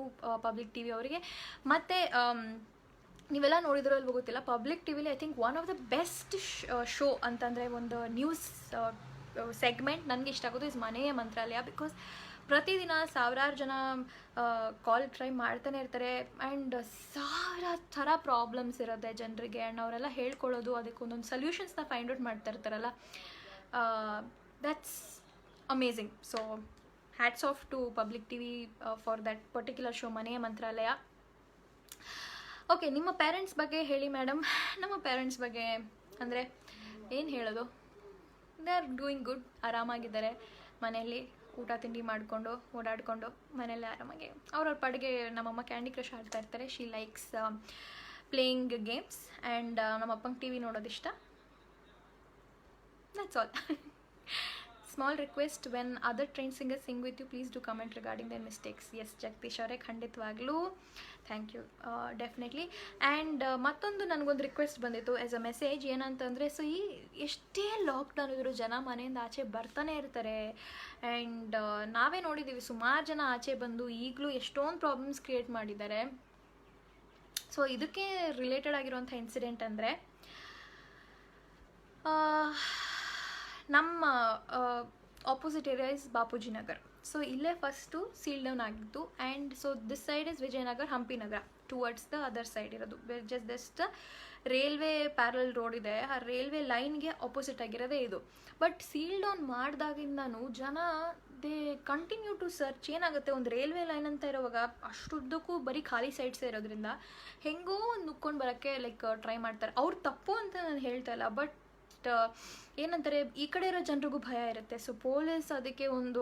public T V ಅವರಿಗೆ. ಮತ್ತು ನೀವೆಲ್ಲ ನೋಡಿದ್ರೋ ಅಲ್ವೋ ಗೊತ್ತಿಲ್ಲ, ಪಬ್ಲಿಕ್ ಟಿ ವಿಲಿ I think one of the best show ಅಂತಂದರೆ ಒಂದು ನ್ಯೂಸ್ ಸೆಗ್ಮೆಂಟ್ ನನಗೆ ಇಷ್ಟ ಆಗೋದು ಇಸ್ ಮನೆಯ ಮಂತ್ರಾಲಯ. ಬಿಕಾಸ್ ಪ್ರತಿದಿನ ಸಾವಿರಾರು ಜನ ಕಾಲ್ ಟ್ರೈ ಮಾಡ್ತಾನೆ ಇರ್ತಾರೆ ಆ್ಯಂಡ್ ಸಾವಿರ ಥರ ಪ್ರಾಬ್ಲಮ್ಸ್ ಇರುತ್ತೆ ಜನರಿಗೆ. ಆ್ಯಂಡ್ ಅವರೆಲ್ಲ ಹೇಳ್ಕೊಳ್ಳೋದು, ಅದಕ್ಕೆ ಒಂದೊಂದು ಸೊಲ್ಯೂಷನ್ಸ್ನ ಫೈಂಡ್ ಔಟ್ ಮಾಡ್ತಾ ಇರ್ತಾರಲ್ಲ, that's amazing. So hats off to public T V for that particular show ಮನೆಯ ಮಂತ್ರಾಲಯ. ಓಕೆ, ನಿಮ್ಮ ಪೇರೆಂಟ್ಸ್ ಬಗ್ಗೆ ಹೇಳಿ ಮೇಡಮ್. ನಮ್ಮ ಪೇರೆಂಟ್ಸ್ ಬಗ್ಗೆ ಅಂದರೆ ಏನು ಹೇಳೋದು, ದೇ ಆರ್ ಡೂಯಿಂಗ್ ಗುಡ್. ಆರಾಮಾಗಿದ್ದಾರೆ ಮನೆಯಲ್ಲಿ, ಊಟ ತಿಂಡಿ ಮಾಡಿಕೊಂಡು ಓಡಾಡಿಕೊಂಡು ಮನೆಯಲ್ಲೇ ಆರಾಮಾಗಿ ಅವ್ರವ್ರ ಪಾಡಿಗೆ. ನಮ್ಮಮ್ಮ ಕ್ಯಾಂಡಿ ಕ್ರಶ್ ಆಡ್ತಾ ಇರ್ತಾರೆ. She likes playing games and ನಮ್ಮಪ್ಪಂಗೆ ಟಿ ವಿ ನೋಡೋದಿಷ್ಟ. That's all. Small request, when other train singers sing with you please do comment regarding their mistakes. Yes Jagadish ಅವರೇ, ಖಂಡಿತವಾಗ್ಲೂ ಥ್ಯಾಂಕ್ ಯು, ಡೆಫಿನೆಟ್ಲಿ. ಆ್ಯಂಡ್ ಮತ್ತೊಂದು ನನಗೊಂದು request ಬಂದಿತ್ತು as a message. ಏನಂತಂದರೆ, so ಈ ಎಷ್ಟೇ ಲಾಕ್ಡೌನ್ ಇದ್ದರೂ ಜನ ಮನೆಯಿಂದ ಆಚೆ ಬರ್ತಾನೆ ಇರ್ತಾರೆ. ಆ್ಯಂಡ್ ನಾವೇ ನೋಡಿದ್ದೀವಿ ಸುಮಾರು ಜನ ಆಚೆ ಬಂದು ಈಗಲೂ ಎಷ್ಟೊಂದು ಪ್ರಾಬ್ಲಮ್ಸ್ ಕ್ರಿಯೇಟ್ ಮಾಡಿದ್ದಾರೆ. ಸೊ ಇದಕ್ಕೆ ರಿಲೇಟೆಡ್ ಆಗಿರುವಂಥ ಇನ್ಸಿಡೆಂಟ್ ಅಂದರೆ, ನಮ್ಮ opposite area is Bapuji Nagar. So ಇಲ್ಲೇ ಫಸ್ಟು ಸೀಲ್ ಡೌನ್ ಆಗಿತ್ತು. And so this side is Vijayanagar, Hampi Nagar, towards the other side ಇರೋದು. ಜಸ್ಟ್ ರೈಲ್ವೆ ಪ್ಯಾರಲ್ ರೋಡ್ ಇದೆ, ಆ ರೈಲ್ವೆ ಲೈನ್ಗೆ ಆಪೋಸಿಟ್ ಆಗಿರೋದೇ ಇದು. ಬಟ್ ಸೀಲ್ ಡೌನ್ ಮಾಡಿದಾಗಿಂದನೂ ಜನ ದೇ ಕಂಟಿನ್ಯೂ ಟು ಸರ್ಚ್. ಏನಾಗುತ್ತೆ, ಒಂದು ರೈಲ್ವೆ ಲೈನ್ ಅಂತ ಇರೋವಾಗ ಅಷ್ಟುದ್ದಕ್ಕೂ ಬರೀ ಖಾಲಿ ಸೈಡ್ಸೇ ಇರೋದ್ರಿಂದ ಹೆಂಗೋ ಒಂದು ನುಕ್ಕೊಂಡು ಬರೋಕ್ಕೆ ಟ್ರೈ ಮಾಡ್ತಾರೆ. ಅವ್ರು ತಪ್ಪು ಅಂತ ನಾನು ಹೇಳ್ತಾ ಇಲ್ಲ, ಬಟ್ ಏನಂತಾರೆ, ಈ ಕಡೆ ಇರೋ ಜನರಿಗೂ ಭಯ ಇರುತ್ತೆ. ಸೊ ಪೊಲೀಸ್ ಅದಕ್ಕೆ ಒಂದು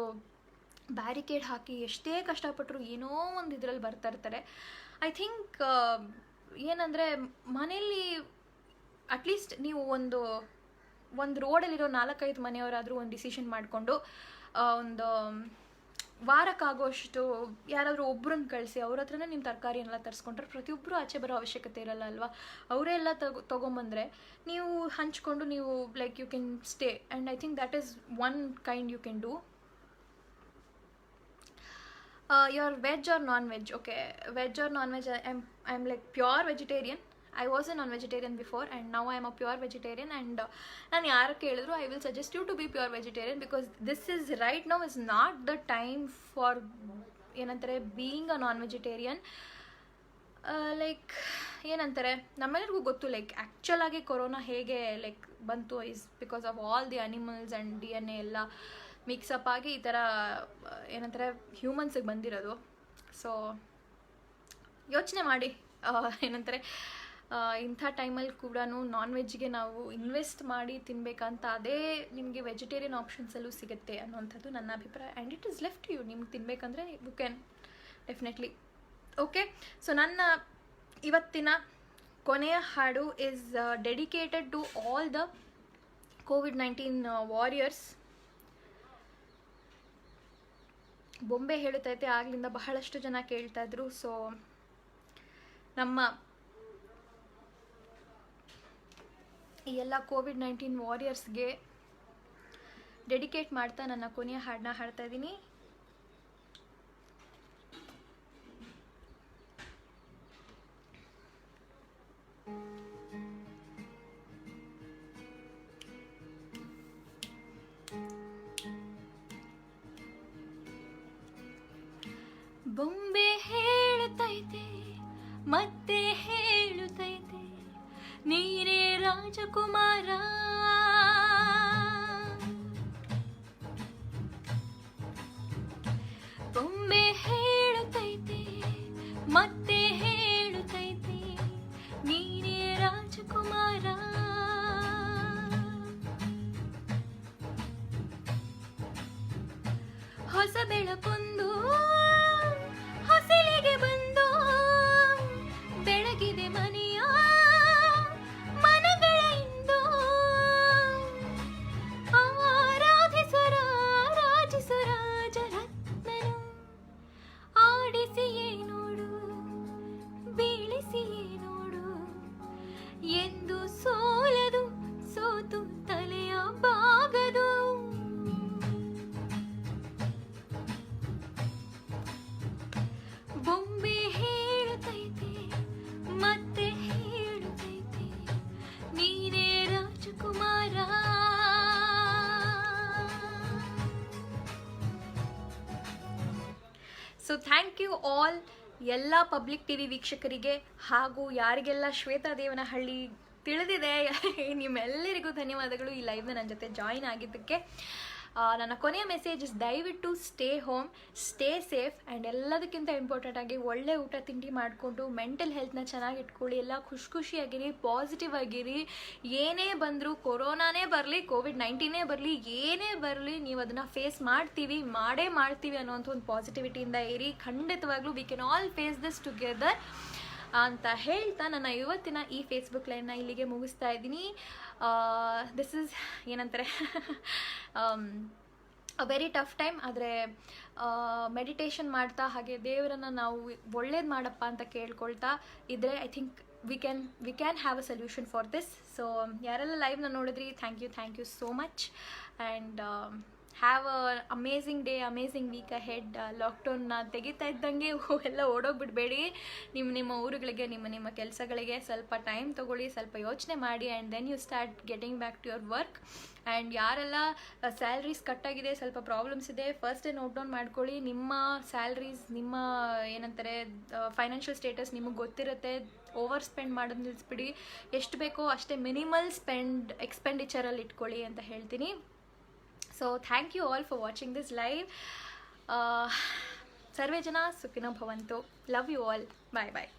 ಬ್ಯಾರಿಕೇಡ್ ಹಾಕಿ ಎಷ್ಟೇ ಕಷ್ಟಪಟ್ಟರು ಏನೋ ಒಂದು ಇದರಲ್ಲಿ ಬರ್ತಾ ಇರ್ತಾರೆ. ಐ ಥಿಂಕ್ ಏನಂದರೆ, ಮನೆಯಲ್ಲಿ ಅಟ್ಲೀಸ್ಟ್ ನೀವು ಒಂದು ರೋಡಲ್ಲಿರೋ 4-5 ಮನೆಯವರಾದರೂ ಒಂದು ಡಿಸಿಷನ್ ಮಾಡಿಕೊಂಡು ಒಂದು ವಾರಕ್ಕಾಗೋಷ್ಟು ಯಾರಾದರೂ ಒಬ್ಬರನ್ನ ಕಳಿಸಿ ಅವ್ರ ಹತ್ರನೇ ನಿಮ್ಮ ತರಕಾರಿಯನ್ನೆಲ್ಲ ತರಿಸ್ಕೊಂಡ್ರೆ ಪ್ರತಿಯೊಬ್ಬರು ಆಚೆ ಬರೋ ಅವಶ್ಯಕತೆ ಇರಲ್ಲ ಅಲ್ವಾ. ಅವರೇ ಎಲ್ಲ ತೊಗೊಂಬಂದರೆ ನೀವು ಹಂಚ್ಕೊಂಡು ನೀವು you can stay. And I think that is one kind you can do. You are veg or non veg? Okay, veg or non veg? I am pure vegetarian. I was a non vegetarian before and now I am a pure vegetarian. And ನಾನು ಯಾರು ಕೇಳಿದ್ರು I will suggest you to be pure vegetarian, because this is right now is not the time for ಏನಂತಾರೆ being ಅ non vegetarian. Like ಏನಂತಾರೆ, ನಮ್ಮೆಲ್ಲರಿಗೂ ಗೊತ್ತು like actual ಆಗಿ corona ಹೇಗೆ like ಬಂತು is because of all the animals and DNA ಎಲ್ಲ mix-up ಆಗಿ ಈ ಥರ ಏನಂತಾರೆ ಹ್ಯೂಮನ್ಸಿಗೆ ಬಂದಿರೋದು. ಸೊ ಯೋಚನೆ ಮಾಡಿ, ಏನಂತಾರೆ ಇಂಥ ಟೈಮಲ್ಲಿ ಕೂಡ ನಾನ್ ವೆಜ್ಗೆ ನಾವು ಇನ್ವೆಸ್ಟ್ ಮಾಡಿ ತಿನ್ನಬೇಕಂತ, ಅದೇ ನಿಮಗೆ ವೆಜಿಟೇರಿಯನ್ ಆಪ್ಷನ್ಸಲ್ಲೂ ಸಿಗುತ್ತೆ ಅನ್ನೋವಂಥದ್ದು ನನ್ನ ಅಭಿಪ್ರಾಯ. And it is left you, ನಿಮ್ಗೆ ತಿನ್ನಬೇಕಂದ್ರೆ you can definitely. Okay, so ನನ್ನ ಇವತ್ತಿನ ಕೊನೆಯ ಹಾಡು is dedicated to all the COVID-19 warriors. ಬೊಂಬೆ ಹೇಳುತ್ತೈತೆ ಆಗ್ಲಿಂದ ಬಹಳಷ್ಟು ಜನ ಕೇಳ್ತಾ ಇದ್ರು. ಸೊ ನಮ್ಮ ಈ ಎಲ್ಲ COVID-19 ವಾರಿಯರ್ಸ್ಗೆ ಡೆಡಿಕೇಟ್ ಮಾಡ್ತಾ ನನ್ನ ಕೊನೆಯ ಹಾಡನ್ನ ಹಾಡ್ತಾ ಇದ್ದೀನಿ. ಬೊಂಬೆ ಹೇಳುತ್ತೈತೆ ಮತ್ತೆ ಹೇಳುತ್ತೈತೆ ನೀನೇ ರಾಜಕುಮಾರ, ಬೊಂಬೆ ಹೇಳುತ್ತೈತೆ ಮತ್ತೆ ಹೇಳುತ್ತೈತೆ ನೀನೇ ರಾಜಕುಮಾರ, ಹೊಸ ಬೆಳಕೊಂದು ಹೊಸಲಿಗೆ ಬಂದು ಬೆಳಗಿದೆ ಮನೆಯ ಮನಗಳ ಇಂದು, ಆರಾಧಿಸುರ ರಾಜರತ್ನನು ಆಡಿಸಿಯೇ ನೋಡು ಬೀಳಿಸಿಯೇ ನೋಡು ಎಂದು ಸೋಲದು ಸೋತು ತಲೆಯ ಬಾಗದು, ಬೊಂಬೆ ಹೇಳುತ್ತೈತೆ ಮತ್ತೆ ಹೇಳುತ್ತೈತೆ ನೀನೇ ರಾಜಕುಮಾರ. ಸೊ ಥ್ಯಾಂಕ್ ಯು ಆಲ್ ಎಲ್ಲ ಪಬ್ಲಿಕ್ TV ವೀಕ್ಷಕರಿಗೆ ಹಾಗೂ ಯಾರಿಗೆಲ್ಲ ಶ್ವೇತಾ ದೇವನಹಳ್ಳಿ ತಿಳಿದಿದೆ ನಿಮ್ಮೆಲ್ಲರಿಗೂ ಧನ್ಯವಾದಗಳು ಈ ಲೈವ್ನ ನನ್ನ ಜೊತೆ ಜಾಯಿನ್ ಆಗಿದ್ದಕ್ಕೆ. ನನ್ನ ಕೊನೆಯ ಮೆಸೇಜ್ ಇಸ್ ದಯವಿಟ್ಟು stay home, stay safe and ಎಲ್ಲದಕ್ಕಿಂತ ಇಂಪಾರ್ಟೆಂಟಾಗಿ ಒಳ್ಳೆ ಊಟ ತಿಂಡಿ ಮಾಡಿಕೊಂಡು ಮೆಂಟಲ್ ಹೆಲ್ತ್ನ ಚೆನ್ನಾಗಿ ಇಟ್ಕೊಳ್ಳಿ. ಎಲ್ಲ ಖುಷಿಯಾಗಿರಿ, ಪಾಸಿಟಿವ್ ಆಗಿರಿ. ಏನೇ ಬಂದರೂ, ಕೊರೋನಾನೇ ಬರಲಿ, COVID-19 ಬರಲಿ, ಏನೇ ಬರಲಿ, ನೀವು ಅದನ್ನು ಫೇಸ್ ಮಾಡೇ ಮಾಡ್ತೀವಿ ಅನ್ನೋಂಥ ಒಂದು ಪಾಸಿಟಿವಿಟಿಯಿಂದ ಇರಿ. ಖಂಡಿತವಾಗ್ಲೂ we can all face this together ಅಂತ ಹೇಳ್ತಾ ನನ್ನ ಇವತ್ತಿನ ಈ ಫೇಸ್ಬುಕ್ ಲೈವ್ನ ಇಲ್ಲಿಗೆ ಮುಗಿಸ್ತಾ ಇದ್ದೀನಿ. ದಿಸ್ ಇಸ್ ಏನಂತಾರೆ ಅ ವೆರಿ ಟಫ್ ಟೈಮ್. ಆದರೆ ಮೆಡಿಟೇಷನ್ ಮಾಡ್ತಾ ಹಾಗೆ ದೇವರನ್ನು ನಾವು ಒಳ್ಳೇದು ಮಾಡಪ್ಪ ಅಂತ ಕೇಳ್ಕೊಳ್ತಾ ಇದ್ದರೆ I think we can have a solution for this. So ಯಾರೆಲ್ಲ ಲೈವ್ನ ನೋಡಿದ್ರಿ, thank you so much and have a amazing day, amazing week ahead. ಲಾಕ್ಡೌನ್ನ ತೆಗಿತಾ ಇದ್ದಂಗೆ ಎಲ್ಲ ಓಡೋಗ್ಬಿಡ್ಬೇಡಿ. ನಿಮ್ಮ ಊರುಗಳಿಗೆ, ನಿಮ್ಮ ಕೆಲಸಗಳಿಗೆ ಸ್ವಲ್ಪ ಟೈಮ್ ತೊಗೊಳ್ಳಿ, ಸ್ವಲ್ಪ ಯೋಚನೆ ಮಾಡಿ and then you start getting back to your work. And ಯಾರೆಲ್ಲ ಸ್ಯಾಲ್ರೀಸ್ ಕಟ್ಟಾಗಿದೆ, ಸ್ವಲ್ಪ ಪ್ರಾಬ್ಲಮ್ಸ್ ಇದೆ, ಫಸ್ಟೇ ನೋಟ್ ಡೌನ್ ಮಾಡ್ಕೊಳ್ಳಿ. ನಿಮ್ಮ ಸ್ಯಾಲ್ರೀಸ್, ನಿಮ್ಮ ಏನಂತಾರೆ ಫೈನಾನ್ಷಿಯಲ್ ಸ್ಟೇಟಸ್ ನಿಮಗೆ ಗೊತ್ತಿರುತ್ತೆ. ಓವರ್ ಸ್ಪೆಂಡ್ ಮಾಡೋದು ನಿಲ್ಲಿಸ್ಬಿಡಿ. ಎಷ್ಟು ಬೇಕೋ ಅಷ್ಟೇ ಮಿನಿಮಲ್ ಎಕ್ಸ್ಪೆಂಡಿಚರಲ್ಲಿ ಇಟ್ಕೊಳ್ಳಿ ಅಂತ ಹೇಳ್ತೀನಿ. So thank you all for watching this live. Sarve jana sukhino bhavantu. Love you all. Bye bye.